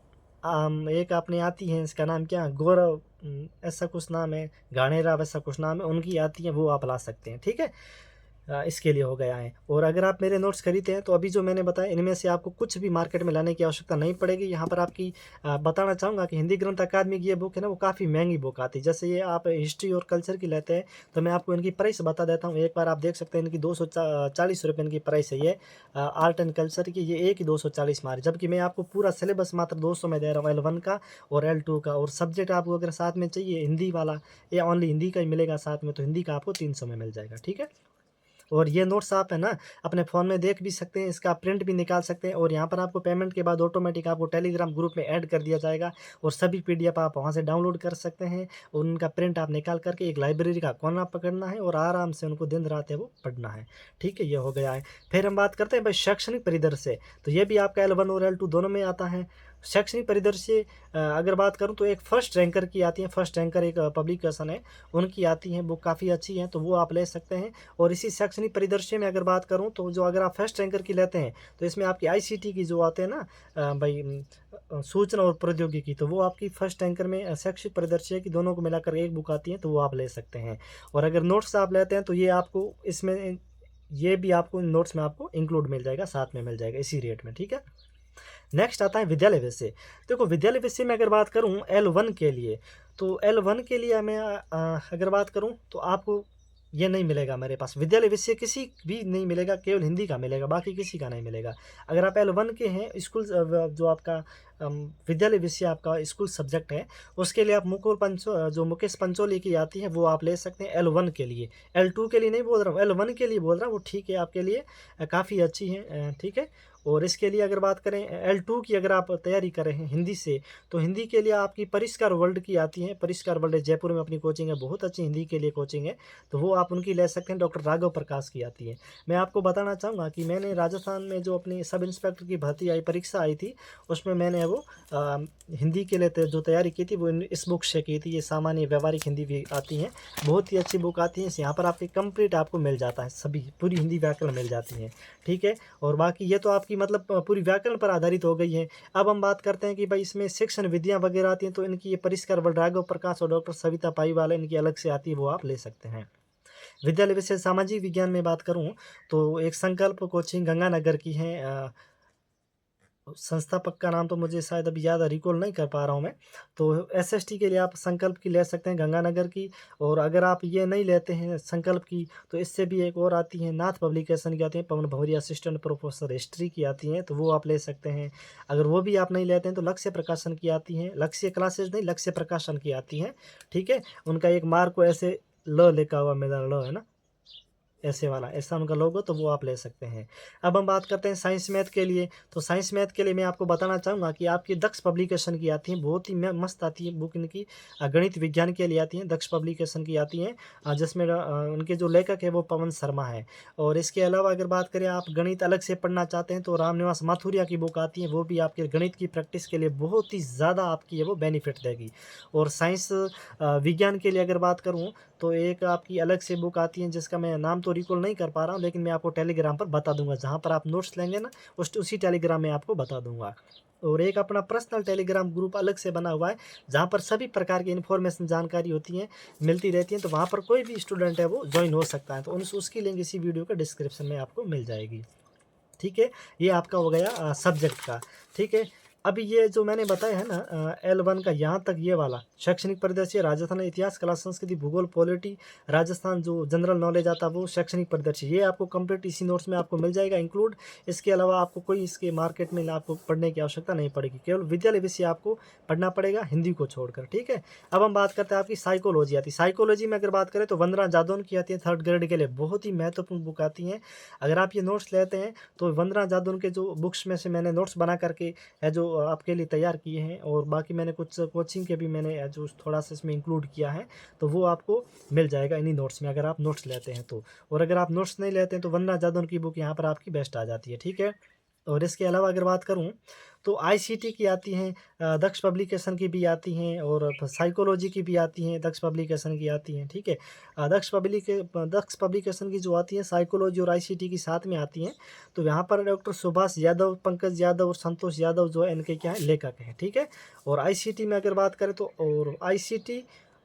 एक आपने आती है, इसका नाम क्या, गौरव, ऐसा कुछ नाम है, गानेरा वैसा कुछ नाम है, उनकी आती है, वो आप ला सकते हैं। ठीक है, इसके लिए हो गया है। और अगर आप मेरे नोट्स खरीदते हैं तो अभी जो मैंने बताया इनमें से आपको कुछ भी मार्केट में लाने की आवश्यकता नहीं पड़ेगी। यहाँ पर आपकी बताना चाहूँगा कि हिंदी ग्रंथ अकादमी की ये बुक है ना, वो काफ़ी महंगी बुक आती है। जैसे ये आप हिस्ट्री और कल्चर की लेते हैं तो मैं आपको इनकी प्राइस बता देता हूँ, एक बार आप देख सकते हैं। इनकी 240 रुपये इनकी प्राइस है। ये आर्ट एंड कल्चर की ये एक ही 240 मारे, जबकि मैं आपको पूरा सिलेबस मात्र 200 में दे रहा हूँ, L1 का और L2 का। और सब्जेक्ट आपको अगर साथ में चाहिए हिंदी वाला, या ओनली हिंदी का ही मिलेगा साथ में, तो हिंदी का आपको 300 में मिल जाएगा। ठीक है, और ये नोट्स आप है ना अपने फ़ोन में देख भी सकते हैं, इसका प्रिंट भी निकाल सकते हैं। और यहाँ पर आपको पेमेंट के बाद ऑटोमेटिक आपको टेलीग्राम ग्रुप में ऐड कर दिया जाएगा, और सभी पीडीएफ आप वहाँ से डाउनलोड कर सकते हैं। और उनका प्रिंट आप निकाल करके एक लाइब्रेरी का कोना पकड़ना है और आराम से उनको दिन रात है वो पढ़ना है। ठीक है, ये हो गया है। फिर हम बात करते हैं भाई शैक्षणिक परिदृश्य, तो ये भी आपका L1 और L2 दोनों में आता है। शैक्षणिक परिदृश्य अगर बात करूँ तो एक फर्स्ट रैंकर की आती है, फर्स्ट रैंकर एक पब्लिकेशन है, उनकी आती है, वो काफ़ी अच्छी है, तो वो आप ले सकते हैं। और इसी शैक्षणिक परिदृश्य में अगर बात करूं तो जो अगर आप फर्स्ट रैंकर की लेते हैं तो इसमें आपकी आईसीटी की जो आते हैं ना, भाई सूचना और प्रौद्योगिकी, तो वो आपकी फर्स्ट रैंकर में शैक्षिक परिदृश्य की दोनों को मिलाकर एक बुक आती है, तो वो आप ले सकते हैं। और अगर नोट्स आप लेते हैं तो ये आपको इसमें ये भी आपको इन नोट्स में आपको इंक्लूड मिल जाएगा, साथ में मिल जाएगा इसी रेट में। ठीक है, नेक्स्ट आता है विद्यालय विषय। देखो विद्यालय विषय में अगर बात करूं L1 के लिए, तो L1 के लिए मैं अगर बात करूं तो आपको ये नहीं मिलेगा मेरे पास, विद्यालय विषय किसी भी नहीं मिलेगा, केवल हिंदी का मिलेगा, बाकी किसी का नहीं मिलेगा। अगर आप L1 के हैं, स्कूल जो आपका विद्यालय विषय आपका स्कूल सब्जेक्ट है, उसके लिए आप जो मुकेश पंचोली की आती है वो आप ले सकते हैं L1 के लिए। L2 के लिए नहीं बोल रहा हूँ, L1 के लिए बोल रहा हूँ, वो ठीक है आपके लिए, काफ़ी अच्छी है। ठीक है, और इसके लिए अगर बात करें L2 की, अगर आप तैयारी कर रहे हैं हिंदी से, तो हिंदी के लिए आपकी परिष्कार वर्ल्ड की आती है, परिष्कार वर्ल्ड जयपुर में अपनी कोचिंग है, बहुत अच्छी हिंदी के लिए कोचिंग है, तो वो आप उनकी ले सकते हैं। डॉक्टर राघव प्रकाश की आती है। मैं आपको बताना चाहूँगा कि मैंने राजस्थान में जो अपनी सब इंस्पेक्टर की भर्ती आई, परीक्षा आई थी, उसमें मैंने वो हिंदी के लिए जो तैयारी की थी वो इस बुक से की थी। ये सामान्य व्यवहारिक हिंदी भी आती है, बहुत ही अच्छी बुक आती है। यहाँ पर आपकी कंप्लीट आपको मिल जाता है, सभी पूरी हिंदी व्याकरण मिल जाती है। ठीक है, और बाकी ये तो आपकी मतलब पूरी व्याकरण पर आधारित हो गई है। अब हम बात करते हैं कि भाई इसमें शिक्षण विधियाँ वगैरह आती हैं, तो इनकी ये परिष्कार बल राघव प्रकाश और डॉक्टर सविता पाईवाल, इनकी अलग से आती है, वो आप ले सकते हैं। विद्यालय विषय सामाजिक विज्ञान में बात करूँ तो एक संकल्प कोचिंग गंगानगर की है, संस्थापक का नाम तो मुझे शायद अभी ज़्यादा रिकॉल नहीं कर पा रहा हूँ मैं। तो एसएसटी के लिए आप संकल्प की ले सकते हैं, गंगानगर की। और अगर आप ये नहीं लेते हैं संकल्प की, तो इससे भी एक और आती है, नाथ पब्लिकेशन की आती है, पवन भंवरी असिस्टेंट प्रोफेसर हिस्ट्री की आती हैं, तो वो आप ले सकते हैं। अगर वो भी आप नहीं लेते हैं तो लक्ष्य प्रकाशन की आती हैं, लक्ष्य क्लासेज नहीं, लक्ष्य प्रकाशन की आती हैं। ठीक है, उनका एक मार्क को ऐसे ल लिखा हुआ मेरा ल है ना, ऐसे वाला, ऐसा उनका लोगो, तो वो आप ले सकते हैं। अब हम बात करते हैं साइंस मैथ के लिए। तो साइंस मैथ के लिए मैं आपको बताना चाहूँगा कि आपकी दक्ष पब्लिकेशन की आती है, बहुत ही मस्त आती है बुक इनकी, गणित विज्ञान के लिए आती है, दक्ष पब्लिकेशन की आती है, जिसमें उनके जो लेखक है वो पवन शर्मा है। और इसके अलावा अगर बात करें आप गणित अलग से पढ़ना चाहते हैं तो रामनिवास माथुरिया की बुक आती है, वो भी आपके गणित की प्रैक्टिस के लिए बहुत ही ज़्यादा आपकी है वो बेनिफिट देगी। और साइंस विज्ञान के लिए अगर बात करूँ तो एक आपकी अलग से बुक आती है जिसका मैं नाम तो रिकॉल नहीं कर पा रहा हूँ, लेकिन मैं आपको टेलीग्राम पर बता दूंगा, जहाँ पर आप नोट्स लेंगे ना उसी टेलीग्राम में आपको बता दूंगा। और एक अपना पर्सनल टेलीग्राम ग्रुप अलग से बना हुआ है, जहाँ पर सभी प्रकार की इन्फॉर्मेशन जानकारी होती है, मिलती रहती है, तो वहाँ पर कोई भी स्टूडेंट है वो ज्वाइन हो सकता है। तो उसकी लिंक इसी वीडियो के डिस्क्रिप्शन में आपको मिल जाएगी। ठीक है, ये आपका हो गया सब्जेक्ट का। ठीक है, अभी ये जो मैंने बताया है ना L1 का, यहाँ तक ये वाला शैक्षणिक परिदृश्य, राजस्थान इतिहास, कला, संस्कृति, भूगोल, पॉलिटी, राजस्थान जो जनरल नॉलेज आता है वो शैक्षणिक परिदृश्य, ये आपको कंप्लीट इसी नोट्स में आपको मिल जाएगा इंक्लूड। इसके अलावा आपको कोई इसके मार्केट में आपको पढ़ने की आवश्यकता नहीं पड़ेगी, केवल विद्यालय विषय आपको पढ़ना पड़ेगा हिंदी को छोड़कर। ठीक है, अब हम बात करते हैं आपकी साइकोलॉजी आती है। साइकोलॉजी में अगर बात करें तो वंदना जादौन की आती है, 3rd ग्रेड के लिए बहुत ही महत्वपूर्ण बुक आती है। अगर आप ये नोट्स लेते हैं तो वंदना जादौन के जो बुक्स में से मैंने नोट्स बना करके है जो आपके लिए तैयार किए हैं, और बाकी मैंने कुछ कोचिंग के भी मैंने जो थोड़ा सा इसमें इंक्लूड किया है, तो वो आपको मिल जाएगा इन्हीं नोट्स में अगर आप नोट्स लेते हैं तो। और अगर आप नोट्स नहीं लेते हैं तो वंदना जादौन की बुक यहाँ पर आपकी बेस्ट आ जाती है। ठीक है, और इसके अलावा अगर बात करूँ तो आईसीटी की आती हैं, दक्ष पब्लिकेशन की भी आती हैं, और साइकोलॉजी की भी आती हैं, दक्ष पब्लिकेशन की आती हैं। ठीक है, दक्ष पब्लिकेशन की जो आती है साइकोलॉजी और आईसीटी की साथ में आती हैं। तो यहाँ पर डॉक्टर सुभाष यादव, पंकज यादव और संतोष यादव जो है इनके क्या है लेखक हैं। ठीक है, और आईसीटी में अगर बात करें तो, और आईसीटी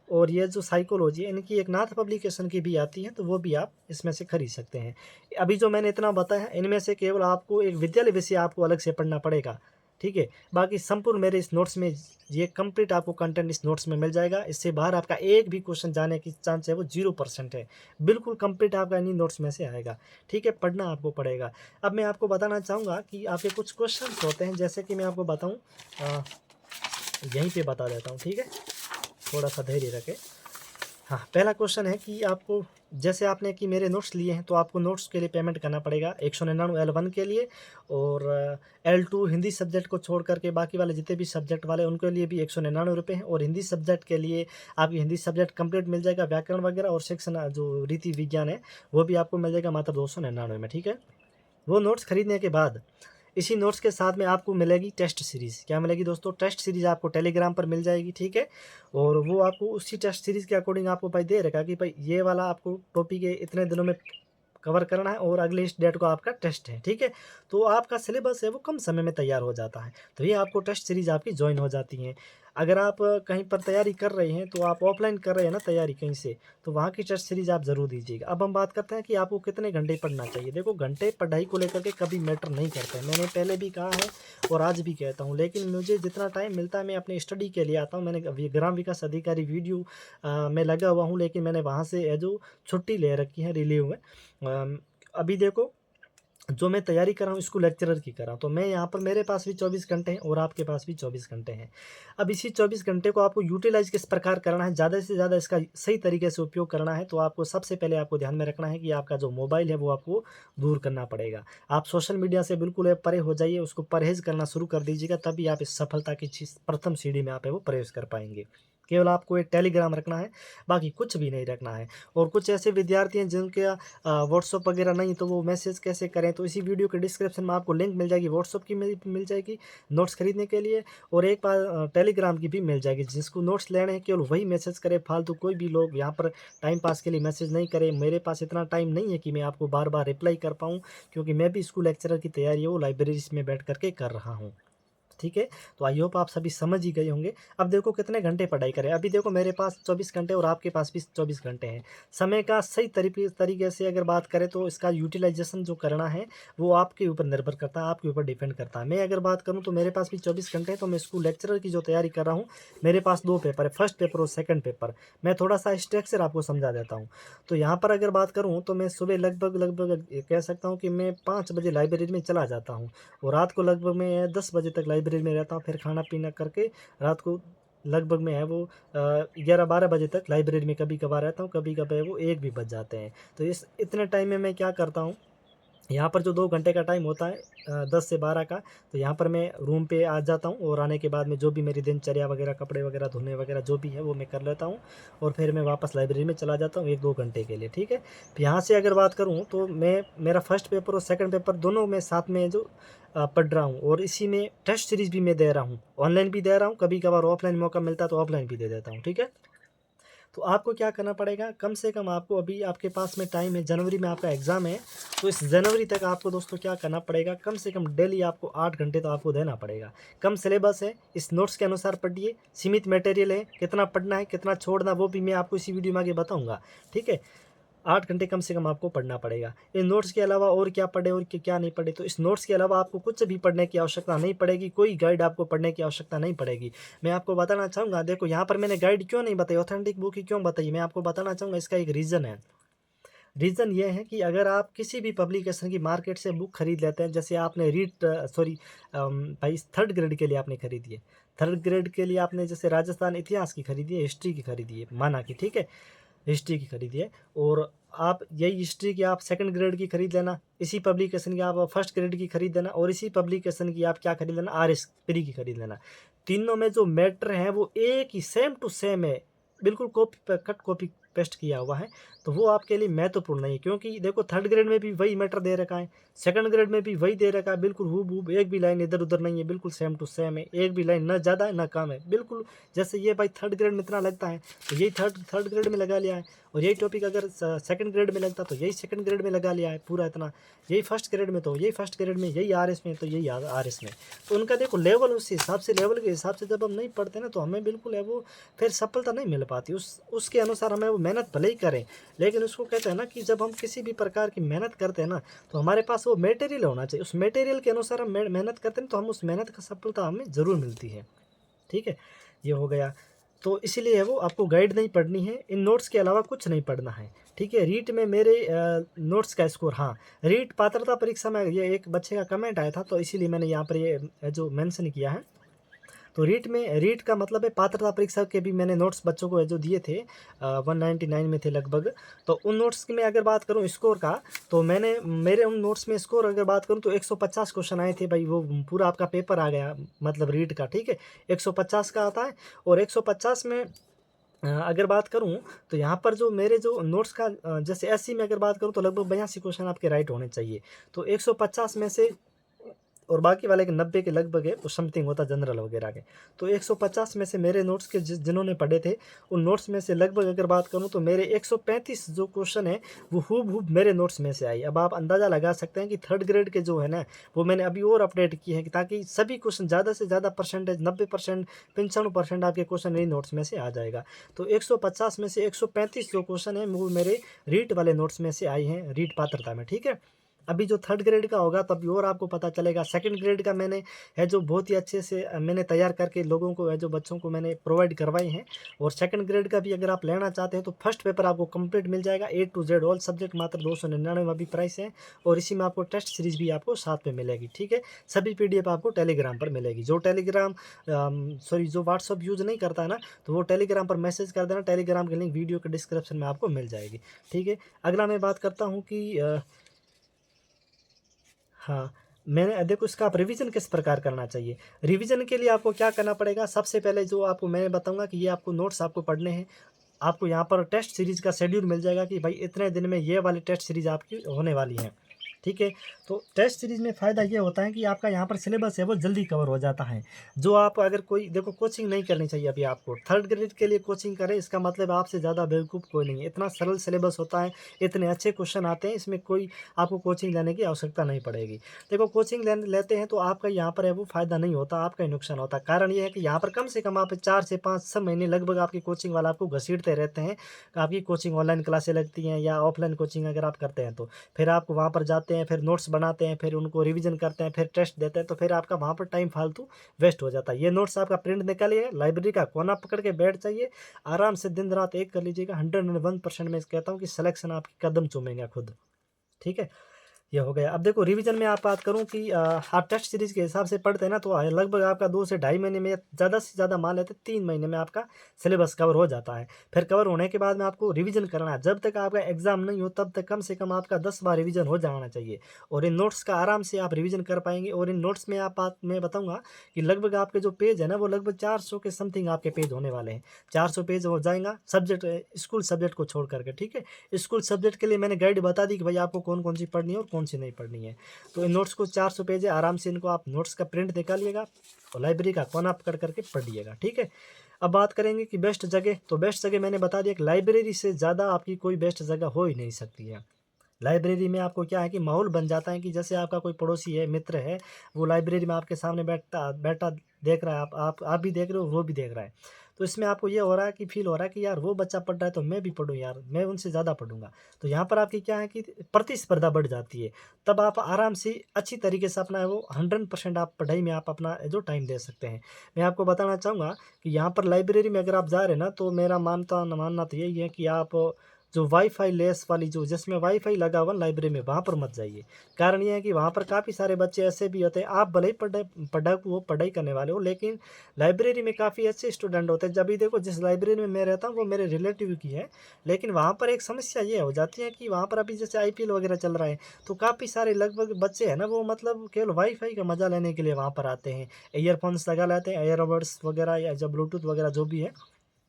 और ये जो साइकोलॉजी है इनकी एक नाथ पब्लिकेशन की भी आती है, तो वो भी आप इसमें से खरीद सकते हैं। अभी जो मैंने इतना बताया है इनमें से केवल आपको एक विद्यालय विषय आपको अलग से पढ़ना पड़ेगा। ठीक है, बाकी संपूर्ण मेरे इस नोट्स में ये कंप्लीट आपको कंटेंट इस नोट्स में मिल जाएगा। इससे बाहर आपका एक भी क्वेश्चन जाने की चांस है वो 0% है, बिल्कुल कंप्लीट आपका इन्हीं नोट्स में से आएगा। ठीक है, पढ़ना आपको पड़ेगा। अब मैं आपको बताना चाहूँगा कि आपके कुछ क्वेश्चन होते हैं, जैसे कि मैं आपको बताऊँ, यहीं पे बता देता हूँ। ठीक है, थोड़ा सा धैर्य रखें। हाँ, पहला क्वेश्चन है कि आपको, जैसे आपने कि मेरे नोट्स लिए हैं तो आपको नोट्स के लिए पेमेंट करना पड़ेगा 199 L1 के लिए, और L2 हिंदी सब्जेक्ट को छोड़ करके बाकी वाले जितने भी सब्जेक्ट वाले उनके लिए भी 199 रुपये हैं। और हिंदी सब्जेक्ट के लिए आपकी हिंदी सब्जेक्ट कंप्लीट मिल जाएगा, व्याकरण वगैरह और सेक्शन जो रीति विज्ञान है वो भी आपको मिल जाएगा मात्र 299 में। ठीक है, वो नोट्स खरीदने के बाद इसी नोट्स के साथ में आपको मिलेगी टेस्ट सीरीज़। क्या मिलेगी दोस्तों? टेस्ट सीरीज़ आपको टेलीग्राम पर मिल जाएगी। ठीक है, और वो आपको उसी टेस्ट सीरीज़ के अकॉर्डिंग आपको भाई दे रखा कि भाई ये वाला आपको टॉपिक है इतने दिनों में कवर करना है, और अगले इस डेट को आपका टेस्ट है। ठीक है, तो आपका सिलेबस है वो कम समय में तैयार हो जाता है, तो ये आपको टेस्ट सीरीज़ आपकी ज्वाइन हो जाती हैं। अगर आप कहीं पर तैयारी कर रहे हैं, तो आप ऑफलाइन कर रहे हैं ना तैयारी कहीं से, तो वहाँ की टेस्ट सीरीज़ आप ज़रूर दीजिएगा। अब हम बात करते हैं कि आपको कितने घंटे पढ़ना चाहिए। देखो, घंटे पढ़ाई को लेकर के कभी मैटर नहीं करते, मैंने पहले भी कहा है और आज भी कहता हूँ, लेकिन मुझे जितना टाइम मिलता है मैं अपने स्टडी के लिए आता हूँ। मैंने ग्राम विकास अधिकारी वीडियो में लगा हुआ हूँ, लेकिन मैंने वहाँ से जो छुट्टी ले रखी है रिलीव में। अभी देखो, जो मैं तैयारी कर रहा हूँ स्कूल लेक्चरर की कर रहा हूँ, तो मैं यहाँ पर मेरे पास भी 24 घंटे हैं और आपके पास भी 24 घंटे हैं। अब इसी 24 घंटे को आपको यूटिलाइज किस प्रकार करना है, ज़्यादा से ज़्यादा इसका सही तरीके से उपयोग करना है, तो आपको सबसे पहले आपको ध्यान में रखना है कि आपका जो मोबाइल है वो आपको दूर करना पड़ेगा। आप सोशल मीडिया से बिल्कुल परे हो जाइए, उसको परहेज़ करना शुरू कर दीजिएगा, तभी आप इस सफलता की प्रथम सीढ़ी में आप वो प्रवेश कर पाएंगे। केवल आपको एक टेलीग्राम रखना है, बाकी कुछ भी नहीं रखना है। और कुछ ऐसे विद्यार्थी हैं जिनके व्हाट्सअप वगैरह नहीं, तो वो मैसेज कैसे करें, तो इसी वीडियो के डिस्क्रिप्शन में आपको लिंक मिल जाएगी, व्हाट्सअप की मिल जाएगी नोट्स खरीदने के लिए, और एक बार टेलीग्राम की भी मिल जाएगी। जिसको नोट्स लेने हैं केवल वही मैसेज करे, फालतू कोई भी लोग यहाँ पर टाइम पास के लिए मैसेज नहीं करें। मेरे पास इतना टाइम नहीं है कि मैं आपको बार बार रिप्लाई कर पाऊँ, क्योंकि मैं भी स्कूल लेक्चरर की तैयारी है वो लाइब्रेरी में बैठ करके कर रहा हूँ। ठीक है, तो आई होप आप सभी समझ ही गए होंगे। अब देखो कितने घंटे पढ़ाई करें। अभी देखो मेरे पास 24 घंटे और आपके पास भी 24 घंटे हैं। समय का सही तरीके से अगर बात करें तो इसका यूटिलाइजेशन जो करना है वो आपके ऊपर निर्भर करता है, आपके ऊपर डिपेंड करता है। मैं अगर बात करूँ तो मेरे पास भी 24 घंटे हैं, तो मैं स्कूल लेक्चरर की जो तैयारी कर रहा हूँ, मेरे पास 2 पेपर है, फर्स्ट पेपर और सेकंड पेपर। मैं थोड़ा सा स्ट्रक्चर आपको समझा देता हूँ। तो यहाँ पर अगर बात करूँ तो मैं सुबह लगभग कह सकता हूँ कि मैं 5 बजे लाइब्रेरी में चला जाता हूँ, और रात को लगभग मैं 10 बजे तक लाइब्रेरी में रहता हूँ। फिर खाना पीना करके रात को लगभग मैं है वो 11-12 बजे तक लाइब्रेरी में कभी कभार रहता हूँ, कभी कभार वो 1 भी बज जाते हैं। तो इस इतने टाइम में मैं क्या करता हूँ, यहाँ पर जो 2 घंटे का टाइम होता है 10 से 12 का, तो यहाँ पर मैं रूम पे आ जाता हूँ और आने के बाद में जो भी मेरी दिनचर्या वगैरह, कपड़े वगैरह धोने वगैरह जो भी है वो मैं कर लेता हूँ और फिर मैं वापस लाइब्रेरी में चला जाता हूँ 1-2 घंटे के लिए, ठीक है। फिर यहाँ से अगर बात करूँ तो मैं मेरा फर्स्ट पेपर और सेकंड पेपर दोनों मैं साथ में जो पढ़ रहा हूँ और इसी में टेस्ट सीरीज़ भी मैं दे रहा हूँ, ऑनलाइन भी दे रहा हूँ, कभी-कभार ऑफलाइन मौका मिलता है तो ऑफलाइन भी दे देता हूँ, ठीक है। तो आपको क्या करना पड़ेगा, कम से कम आपको अभी आपके पास में टाइम है, जनवरी में आपका एग्ज़ाम है, तो इस जनवरी तक आपको दोस्तों क्या करना पड़ेगा, कम से कम डेली आपको 8 घंटे तो आपको देना पड़ेगा। कम सिलेबस है, इस नोट्स के अनुसार पढ़िए, सीमित मटेरियल है, कितना पढ़ना है, कितना छोड़ना वो भी मैं आपको इसी वीडियो में आगे बताऊँगा, ठीक है। 8 घंटे कम से कम आपको पढ़ना पड़ेगा। इन नोट्स के अलावा और क्या पढ़े और क्या नहीं पढ़े, तो इस नोट्स के अलावा आपको कुछ भी पढ़ने की आवश्यकता नहीं पड़ेगी, कोई गाइड आपको पढ़ने की आवश्यकता नहीं पड़ेगी। मैं आपको बताना चाहूँगा, देखो यहाँ पर मैंने गाइड क्यों नहीं बताई, ऑथेंटिक बुक ही क्यों बताई, मैं आपको बताना चाहूँगा, इसका एक रीज़न है। रीज़न ये है कि अगर आप किसी भी पब्लिकेशन की मार्केट से बुक खरीद लेते हैं, जैसे आपने भाई 3rd ग्रेड के लिए आपने खरीदी है, 3rd ग्रेड के लिए आपने जैसे राजस्थान इतिहास की खरीदी है, हिस्ट्री की खरीदी है, माना कि ठीक है, हिस्ट्री की खरीदी है, और आप यही हिस्ट्री की आप 2nd ग्रेड की खरीद लेना, इसी पब्लिकेशन की आप 1st ग्रेड की खरीद लेना, और इसी पब्लिकेशन की आप क्या खरीद लेना, आरएस प्री की खरीद लेना। तीनों में जो मैटर है वो एक ही, सेम टू सेम है, बिल्कुल कॉपी पेस्ट किया हुआ है, तो वो आपके लिए महत्वपूर्ण नहीं है, क्योंकि देखो 3rd ग्रेड में भी वही मैटर दे रखा है, 2nd ग्रेड में भी वही दे रखा है, बिल्कुल हूबहू, एक भी लाइन इधर उधर नहीं है, बिल्कुल सेम टू सेम है, एक भी लाइन ना ज़्यादा है ना कम है, बिल्कुल। जैसे ये भाई 3rd ग्रेड में इतना लगता है तो यही थर्ड ग्रेड में लगा लिया है, और यही टॉपिक अगर 2nd ग्रेड में लगता तो यही 2nd ग्रेड में लगा लिया है पूरा इतना, यही 1st ग्रेड में तो यही 1st ग्रेड में, यही आरएस में तो यही आरएस में। तो उनका देखो लेवल, उस हिसाब से, लेवल के हिसाब से जब हम नहीं पढ़ते ना तो हमें बिल्कुल है वो फिर सफलता नहीं मिल पाती, उसके अनुसार हमें वो मेहनत भले ही करें, लेकिन उसको कहते हैं ना कि जब हम किसी भी प्रकार की मेहनत करते हैं ना तो हमारे पास वो मटेरियल होना चाहिए, उस मटेरियल के अनुसार हम मेहनत करते हैं तो हम उस मेहनत का सफलता हमें ज़रूर मिलती है, ठीक है। ये हो गया, तो इसीलिए है वो आपको गाइड नहीं पढ़नी है, इन नोट्स के अलावा कुछ नहीं पढ़ना है, ठीक है। रीट में मेरे नोट्स का स्कोर, हाँ, रीट पात्रता परीक्षा में ये एक बच्चे का कमेंट आया था तो इसीलिए मैंने यहाँ पर ये जो मेंशन किया है। तो रीट का मतलब है पात्रता परीक्षा के भी मैंने नोट्स बच्चों को जो दिए थे 199 में थे लगभग। तो उन नोट्स की मैं अगर बात करूं स्कोर का, तो मैंने मेरे उन नोट्स में स्कोर अगर बात करूं तो 150 क्वेश्चन आए थे भाई, वो पूरा आपका पेपर आ गया, मतलब रीट का, ठीक है, 150 का आता है। और 150 में अगर बात करूं तो यहाँ पर जो मेरे जो नोट्स का जैसे एससी में अगर बात करूं तो लगभग 82 क्वेश्चन आपके राइट होने चाहिए। तो 150 में से, और बाकी वाले के 90 के लगभग है, वो समथिंग होता जनरल वगैरह के। तो 150 में से मेरे नोट्स के जिन्होंने पढ़े थे उन नोट्स में से लगभग अगर बात करूं तो मेरे 135 जो क्वेश्चन है वो हूबहू मेरे नोट्स में से आई। अब आप अंदाज़ा लगा सकते हैं कि 3rd ग्रेड के जो है ना वो मैंने अभी और अपडेट किए हैं ताकि सभी क्वेश्चन ज़्यादा से ज़्यादा परसेंटेज 90%, 95% आपके क्वेश्चन मेरी नोट्स में से आ जाएगा। तो 150 में से 135 जो क्वेश्चन है वो मेरे रीट वाले नोट्स में से आए हैं, रीट पात्रता में, ठीक है। अभी जो 3rd ग्रेड का होगा तभी और आपको पता चलेगा। 2nd ग्रेड का मैंने है जो बहुत ही अच्छे से मैंने तैयार करके लोगों को है जो बच्चों को मैंने प्रोवाइड करवाए हैं। और 2nd ग्रेड का भी अगर आप लेना चाहते हैं तो फर्स्ट पेपर आपको कंप्लीट मिल जाएगा, A to Z all subject, मात्र 299 अभी प्राइस है। और इसी में आपको टेस्ट सीरीज भी आपको साथ में मिलेगी, ठीक है। सभी PDF आपको टेलीग्राम पर मिलेगी। जो जो व्हाट्सअप यूज़ नहीं करता है ना तो वो टेलीग्राम पर मैसेज कर देना, टेलीग्राम की लिंक वीडियो के डिस्क्रिप्शन में आपको मिल जाएगी, ठीक है। अगला मैं बात करता हूँ कि हाँ, मैंने देखो इसका आप रिवीजन किस प्रकार करना चाहिए। रिवीजन के लिए आपको क्या करना पड़ेगा, सबसे पहले जो आपको मैं बताऊँगा कि ये आपको नोट्स आपको पढ़ने हैं। आपको यहाँ पर टेस्ट सीरीज़ का शेड्यूल मिल जाएगा कि भाई इतने दिन में ये वाली टेस्ट सीरीज़ आपकी होने वाली है, ठीक है। तो टेस्ट सीरीज़ में फ़ायदा ये होता है कि आपका यहाँ पर सिलेबस है वो जल्दी कवर हो जाता है। जो आप अगर कोई देखो कोचिंग नहीं करनी चाहिए अभी आपको, 3rd ग्रेड के लिए कोचिंग करें इसका मतलब आपसे ज़्यादा बेवकूफ़ कोई नहीं है। इतना सरल सिलेबस होता है, इतने अच्छे क्वेश्चन आते हैं, इसमें कोई आपको कोचिंग लेने की आवश्यकता नहीं पड़ेगी। देखो कोचिंग लेते हैं तो आपका यहाँ पर है वो फ़ायदा नहीं होता, आपका ही नुकसान होता है। कारण ये है कि यहाँ पर कम से कम आप 4 से 5-6 महीने लगभग आपकी कोचिंग वाला आपको घसीटते रहते हैं। आपकी कोचिंग ऑनलाइन क्लासें लगती हैं या ऑफलाइन कोचिंग अगर आप करते हैं तो फिर आप वहाँ पर जाते हैं, फिर नोट्स बनाते हैं, फिर उनको रिवीजन करते हैं, फिर टेस्ट देते हैं, तो फिर आपका वहाँ पर टाइम फालतू वेस्ट हो जाता है। ये नोट्स आपका प्रिंट निकालिए, लाइब्रेरी का कोना पकड़ के बैठ जाइए, आराम से दिन रात एक कर लीजिएगा, 101% मैं कहता हूँ कि सिलेक्शन आपकी कदम चूमेंगे खुद, ठीक है। ये हो गया। अब देखो रिवीजन में आप बात करूँ कि आप टेस्ट सीरीज़ के हिसाब से पढ़ते हैं ना, तो लगभग आपका 2 से ढाई महीने में, ज़्यादा से ज़्यादा मान लेते हैं 3 महीने में आपका सिलेबस कवर हो जाता है। फिर कवर होने के बाद में आपको रिवीजन करना है। जब तक आपका एग्ज़ाम नहीं हो तब तक कम से कम आपका 10 बार रिवीजन हो जाना चाहिए, और इन नोट्स का आराम से आप रिवीजन कर पाएँगे। और इन नोट्स में आप बात मैं बताऊँगा कि लगभग आपके जो पेज है ना, वो लगभग 400 के समथिंग आपके पेज होने वाले हैं। 400 पेज हो जाएगा सब्जेक्ट स्कूल सब्जेक्ट को छोड़ कर के, ठीक है? स्कूल सब्जेक्ट के लिए मैंने गाइड बता दी कि भाई आपको कौन-कौन सी पढ़नी है और कौन सी नहीं पढ़नी है। तो इन नोट्स को 400 पेज है, आराम से इनको आप नोट्स का प्रिंट निकालिएगा और लाइब्रेरी का कोना पकड़ करके पढ़िएगा, ठीक है? अब बात करेंगे कि बेस्ट जगह, तो बेस्ट जगह मैंने बता दिया कि लाइब्रेरी से ज़्यादा आपकी कोई बेस्ट जगह हो ही नहीं सकती है। लाइब्रेरी में आपको क्या है कि माहौल बन जाता है कि जैसे आपका कोई पड़ोसी है, मित्र है, वो लाइब्रेरी में आपके सामने बैठता बैठा देख रहा है, आप भी देख रहे हो, वो भी देख रहा है। तो इसमें आपको ये हो रहा है कि फ़ील हो रहा है कि यार वो बच्चा पढ़ रहा है तो मैं भी पढ़ूँ यार, मैं उनसे ज़्यादा पढ़ूँगा। तो यहाँ पर आपकी क्या है कि प्रतिस्पर्धा बढ़ जाती है। तब आप आराम से अच्छी तरीके से अपना वो 100% आप पढ़ाई में आप अपना जो टाइम दे सकते हैं। मैं आपको बताना चाहूँगा कि यहाँ पर लाइब्रेरी में अगर आप जा रहे हैं ना, तो मेरा मानना तो यही है कि आप जो वाईफ़ाई लेस वाली, जो जिसमें वाईफ़ाई लगा हुआ लाइब्रेरी में, वहाँ पर मत जाइए। कारण ये है कि वहाँ पर काफ़ी सारे बच्चे ऐसे भी होते हैं, आप भले ही पढ़ाई करने वाले हो, लेकिन लाइब्रेरी में काफ़ी अच्छे स्टूडेंट होते हैं। जब भी देखो जिस लाइब्रेरी में मैं रहता हूँ वो मेरे रिलेटिव की है, लेकिन वहाँ पर एक समस्या ये हो जाती है कि वहाँ पर अभी जैसे आईपीएल वगैरह चल रहा है, तो काफ़ी सारे लगभग बच्चे हैं ना, वो मतलब केवल वाईफ़ाई का मज़ा लेने के लिए वहाँ पर आते हैं। ईयरफ़ोन्स लगा लेते हैं, ईयरबड्स वगैरह या जो ब्लूटूथ वगैरह जो भी है,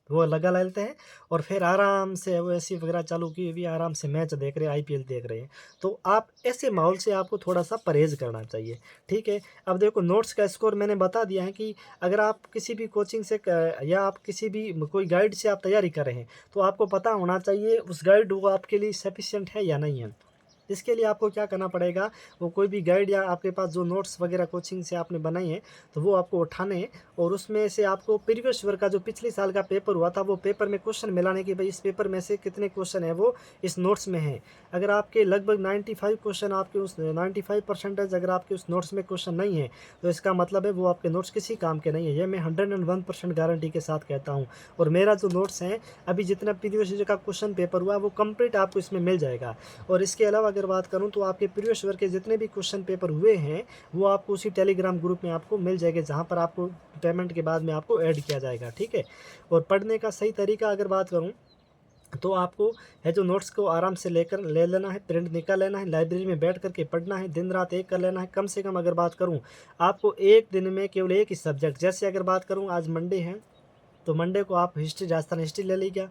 वो लगा लेते हैं, और फिर आराम से वो एसी वगैरह चालू किए हुए आराम से मैच देख रहे हैं, आईपीएल देख रहे हैं। तो आप ऐसे माहौल से आपको थोड़ा-सा परहेज़ करना चाहिए, ठीक है? अब देखो नोट्स का स्कोर मैंने बता दिया है कि अगर आप किसी भी कोचिंग से क या आप किसी भी कोई गाइड से आप तैयारी कर रहे हैं, तो आपको पता होना चाहिए उस गाइड वो आपके लिए सफिशिएंट है या नहीं है। इसके लिए आपको क्या करना पड़ेगा, वो कोई भी गाइड या आपके पास जो नोट्स वगैरह कोचिंग से आपने बनाई हैं, तो वो आपको उठाने हैं, और उसमें से आपको प्रीवियस ईयर का जो पिछले साल का पेपर हुआ था, वो पेपर में क्वेश्चन मिलाने कि भाई इस पेपर में से कितने क्वेश्चन हैं वो इस नोट्स में हैं। अगर आपके लगभग 95 क्वेश्चन आपके उस 95% अगर आपके उस नोट्स में क्वेश्चन नहीं है, तो इसका मतलब है वो आपके नोट्स किसी काम के नहीं है। ये मैं 101% गारंटी के साथ कहता हूँ। और मेरा जो नोट्स हैं, अभी जितना प्रीवियस ईयर का क्वेश्चन पेपर हुआ, वो कंप्लीट आपको इसमें मिल जाएगा। और इसके अलावा अगर बात करूँ तो आपके प्रीवियस ईयर के जितने भी क्वेश्चन पेपर हुए हैं, वो आपको उसी टेलीग्राम ग्रुप में आपको मिल जाएंगे, जहाँ पर आपको पेमेंट के बाद में आपको ऐड किया जाएगा, ठीक है? और पढ़ने का सही तरीका अगर बात करूँ, तो आपको है जो नोट्स को आराम से लेकर ले लेना है, प्रिंट निकाल लेना है, लाइब्रेरी में बैठ कर के पढ़ना है, दिन रात एक कर लेना है। कम से कम अगर बात करूँ, आपको एक दिन में केवल एक ही सब्जेक्ट, जैसे अगर बात करूँ आज मंडे है, तो मंडे को आप हिस्ट्री, राजस्थान हिस्ट्री ले लीजिए,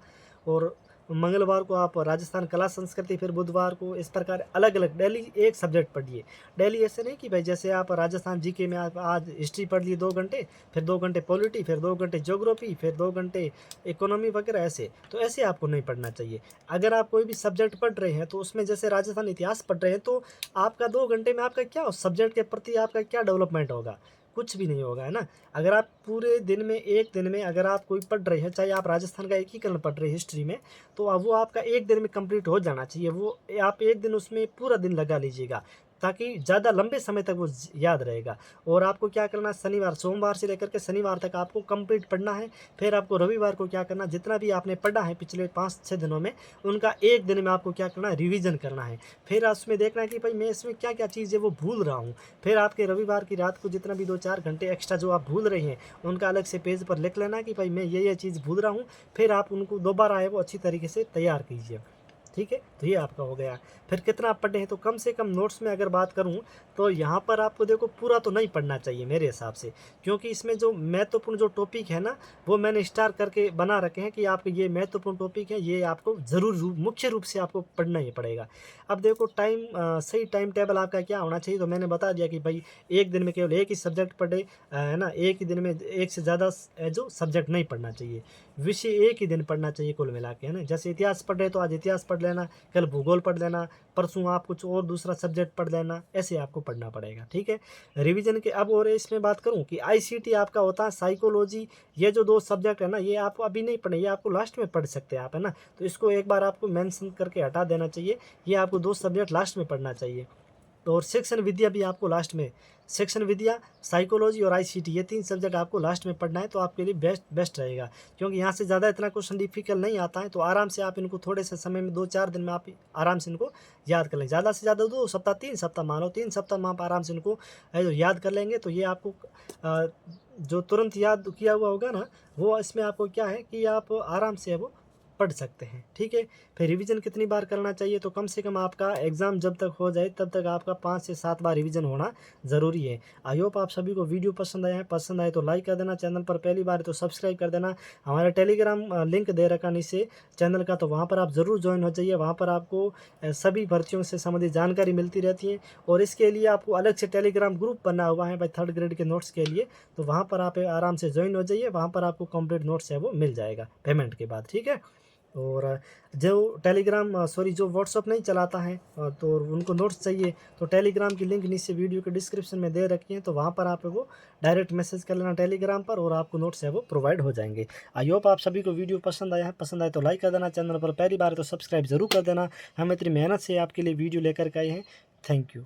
और मंगलवार को आप राजस्थान कला संस्कृति, फिर बुधवार को इस प्रकार अलग-अलग डेली एक सब्जेक्ट पढ़िए। डेली ऐसे नहीं कि भाई जैसे आप राजस्थान जीके में आप आज हिस्ट्री पढ़ लिए 2 घंटे, फिर 2 घंटे पॉलिटी, फिर 2 घंटे ज्योग्राफी, फिर 2 घंटे इकोनॉमी वगैरह ऐसे। तो ऐसे आपको नहीं पढ़ना चाहिए। अगर आप कोई भी सब्जेक्ट पढ़ रहे हैं, तो उसमें जैसे राजस्थान इतिहास पढ़ रहे हैं, तो आपका 2 घंटे में आपका क्या उस सब्जेक्ट के प्रति आपका क्या डेवलपमेंट होगा? कुछ भी नहीं होगा, है ना? अगर आप पूरे दिन में, एक दिन में अगर आप कोई पढ़ रहे हैं, चाहे आप राजस्थान का एकीकरण पढ़ रहे हैं हिस्ट्री में, तो वो आपका एक दिन में कंप्लीट हो जाना चाहिए। वो आप एक दिन उसमें पूरा दिन लगा लीजिएगा, ताकि ज़्यादा लंबे समय तक वो याद रहेगा। और आपको क्या करना है, शनिवार, सोमवार से लेकर के शनिवार तक आपको कंप्लीट पढ़ना है। फिर आपको रविवार को क्या करना, जितना भी आपने पढ़ा है पिछले 5-6 दिनों में, उनका एक दिन में आपको क्या करना है, रिवीजन करना है। फिर उसमें देखना है कि भाई मैं इसमें क्या क्या चीज़ है वो भूल रहा हूँ। फिर आपके रविवार की रात को जितना भी 2-4 घंटे एक्स्ट्रा जो आप भूल रहे हैं, उनका अलग से पेज पर लिख लेना कि भाई मैं ये चीज़ भूल रहा हूँ। फिर आप उनको दोबारा है वो अच्छी तरीके से तैयार कीजिए, ठीक है? तो ये आपका हो गया। फिर कितना आप पढ़े हैं, तो कम से कम नोट्स में अगर बात करूँ, तो यहाँ पर आपको देखो पूरा तो नहीं पढ़ना चाहिए मेरे हिसाब से, क्योंकि इसमें जो महत्वपूर्ण जो टॉपिक है ना, वो मैंने स्टार करके बना रखे हैं कि आपके ये महत्वपूर्ण टॉपिक है, ये आपको ज़रूर मुख्य रूप से आपको पढ़ना ही पड़ेगा। अब देखो सही टाइम टेबल आपका क्या होना चाहिए, तो मैंने बता दिया कि भाई एक दिन में केवल एक ही सब्जेक्ट पढ़े, है ना? एक ही दिन में एक से ज़्यादा जो सब्जेक्ट नहीं पढ़ना चाहिए। विषय एक ही दिन पढ़ना चाहिए कुल मिला के, है ना? जैसे इतिहास पढ़ रहे तो आज इतिहास पढ़ लेना, कल भूगोल पढ़ लेना, परसों आप कुछ और दूसरा सब्जेक्ट पढ़ लेना, ऐसे आपको पढ़ना पड़ेगा, ठीक है? रिवीजन के अब और इसमें बात करूँ कि आईसीटी आपका होता है, साइकोलॉजी, ये जो 2 सब्जेक्ट है ना, ये आप अभी नहीं पढ़े, ये आपको लास्ट में पढ़ सकते हैं आप, है ना? तो इसको एक बार आपको मेंशन करके हटा देना चाहिए, ये आपको 2 सब्जेक्ट लास्ट में पढ़ना चाहिए। और सेक्शन विद्या भी आपको लास्ट में, सेक्शन विद्या, साइकोलॉजी और आईसीटी, ये 3 सब्जेक्ट आपको लास्ट में पढ़ना है, तो आपके लिए बेस्ट रहेगा, क्योंकि यहाँ से ज़्यादा इतना क्वेश्चन डिफिकल्ट नहीं आता है। तो आराम से आप इनको थोड़े से समय में 2-4 दिन में आप आराम से इनको याद कर लें, ज़्यादा से ज़्यादा 2 सप्ताह, 3 सप्ताह मान लो, 3 सप्ताह में आप आराम से इनको याद कर लेंगे। तो ये आपको जो तुरंत याद किया हुआ होगा ना, वो इसमें आपको क्या है कि आप आराम से वो पढ़ सकते हैं, ठीक है। फिर रिवीजन कितनी बार करना चाहिए, तो कम से कम आपका एग्ज़ाम जब तक हो जाए तब तक आपका 5 से 7 बार रिवीजन होना ज़रूरी है। आई होप आप सभी को वीडियो पसंद आया है, पसंद आए तो लाइक कर देना, चैनल पर पहली बार है तो सब्सक्राइब कर देना। हमारा टेलीग्राम लिंक दे रखा नीचे चैनल का, तो वहाँ पर आप ज़रूर ज्वाइन हो जाइए। वहाँ पर आपको सभी भर्तियों से संबंधित जानकारी मिलती रहती है, और इसके लिए आपको अलग से टेलीग्राम ग्रुप बना हुआ है भाई 3rd ग्रेड के नोट्स के लिए, तो वहाँ पर आप आराम से ज्वाइन हो जाइए। वहाँ पर आपको कंप्लीट नोट्स है वो मिल जाएगा पेमेंट के बाद, ठीक है। और जो टेलीग्राम जो व्हाट्सअप नहीं चलाता है तो उनको नोट्स चाहिए, तो टेलीग्राम की लिंक नीचे वीडियो के डिस्क्रिप्शन में दे रखी है, तो वहाँ पर आप वो डायरेक्ट मैसेज कर लेना टेलीग्राम पर, और आपको नोट्स है वो प्रोवाइड हो जाएंगे। आई होप आप सभी को वीडियो पसंद आया है, पसंद आए तो लाइक कर देना, चैनल पर पहली बार है तो सब्सक्राइब जरूर कर देना। हम इतनी मेहनत से आपके लिए वीडियो लेकर के आए हैं। Thank you.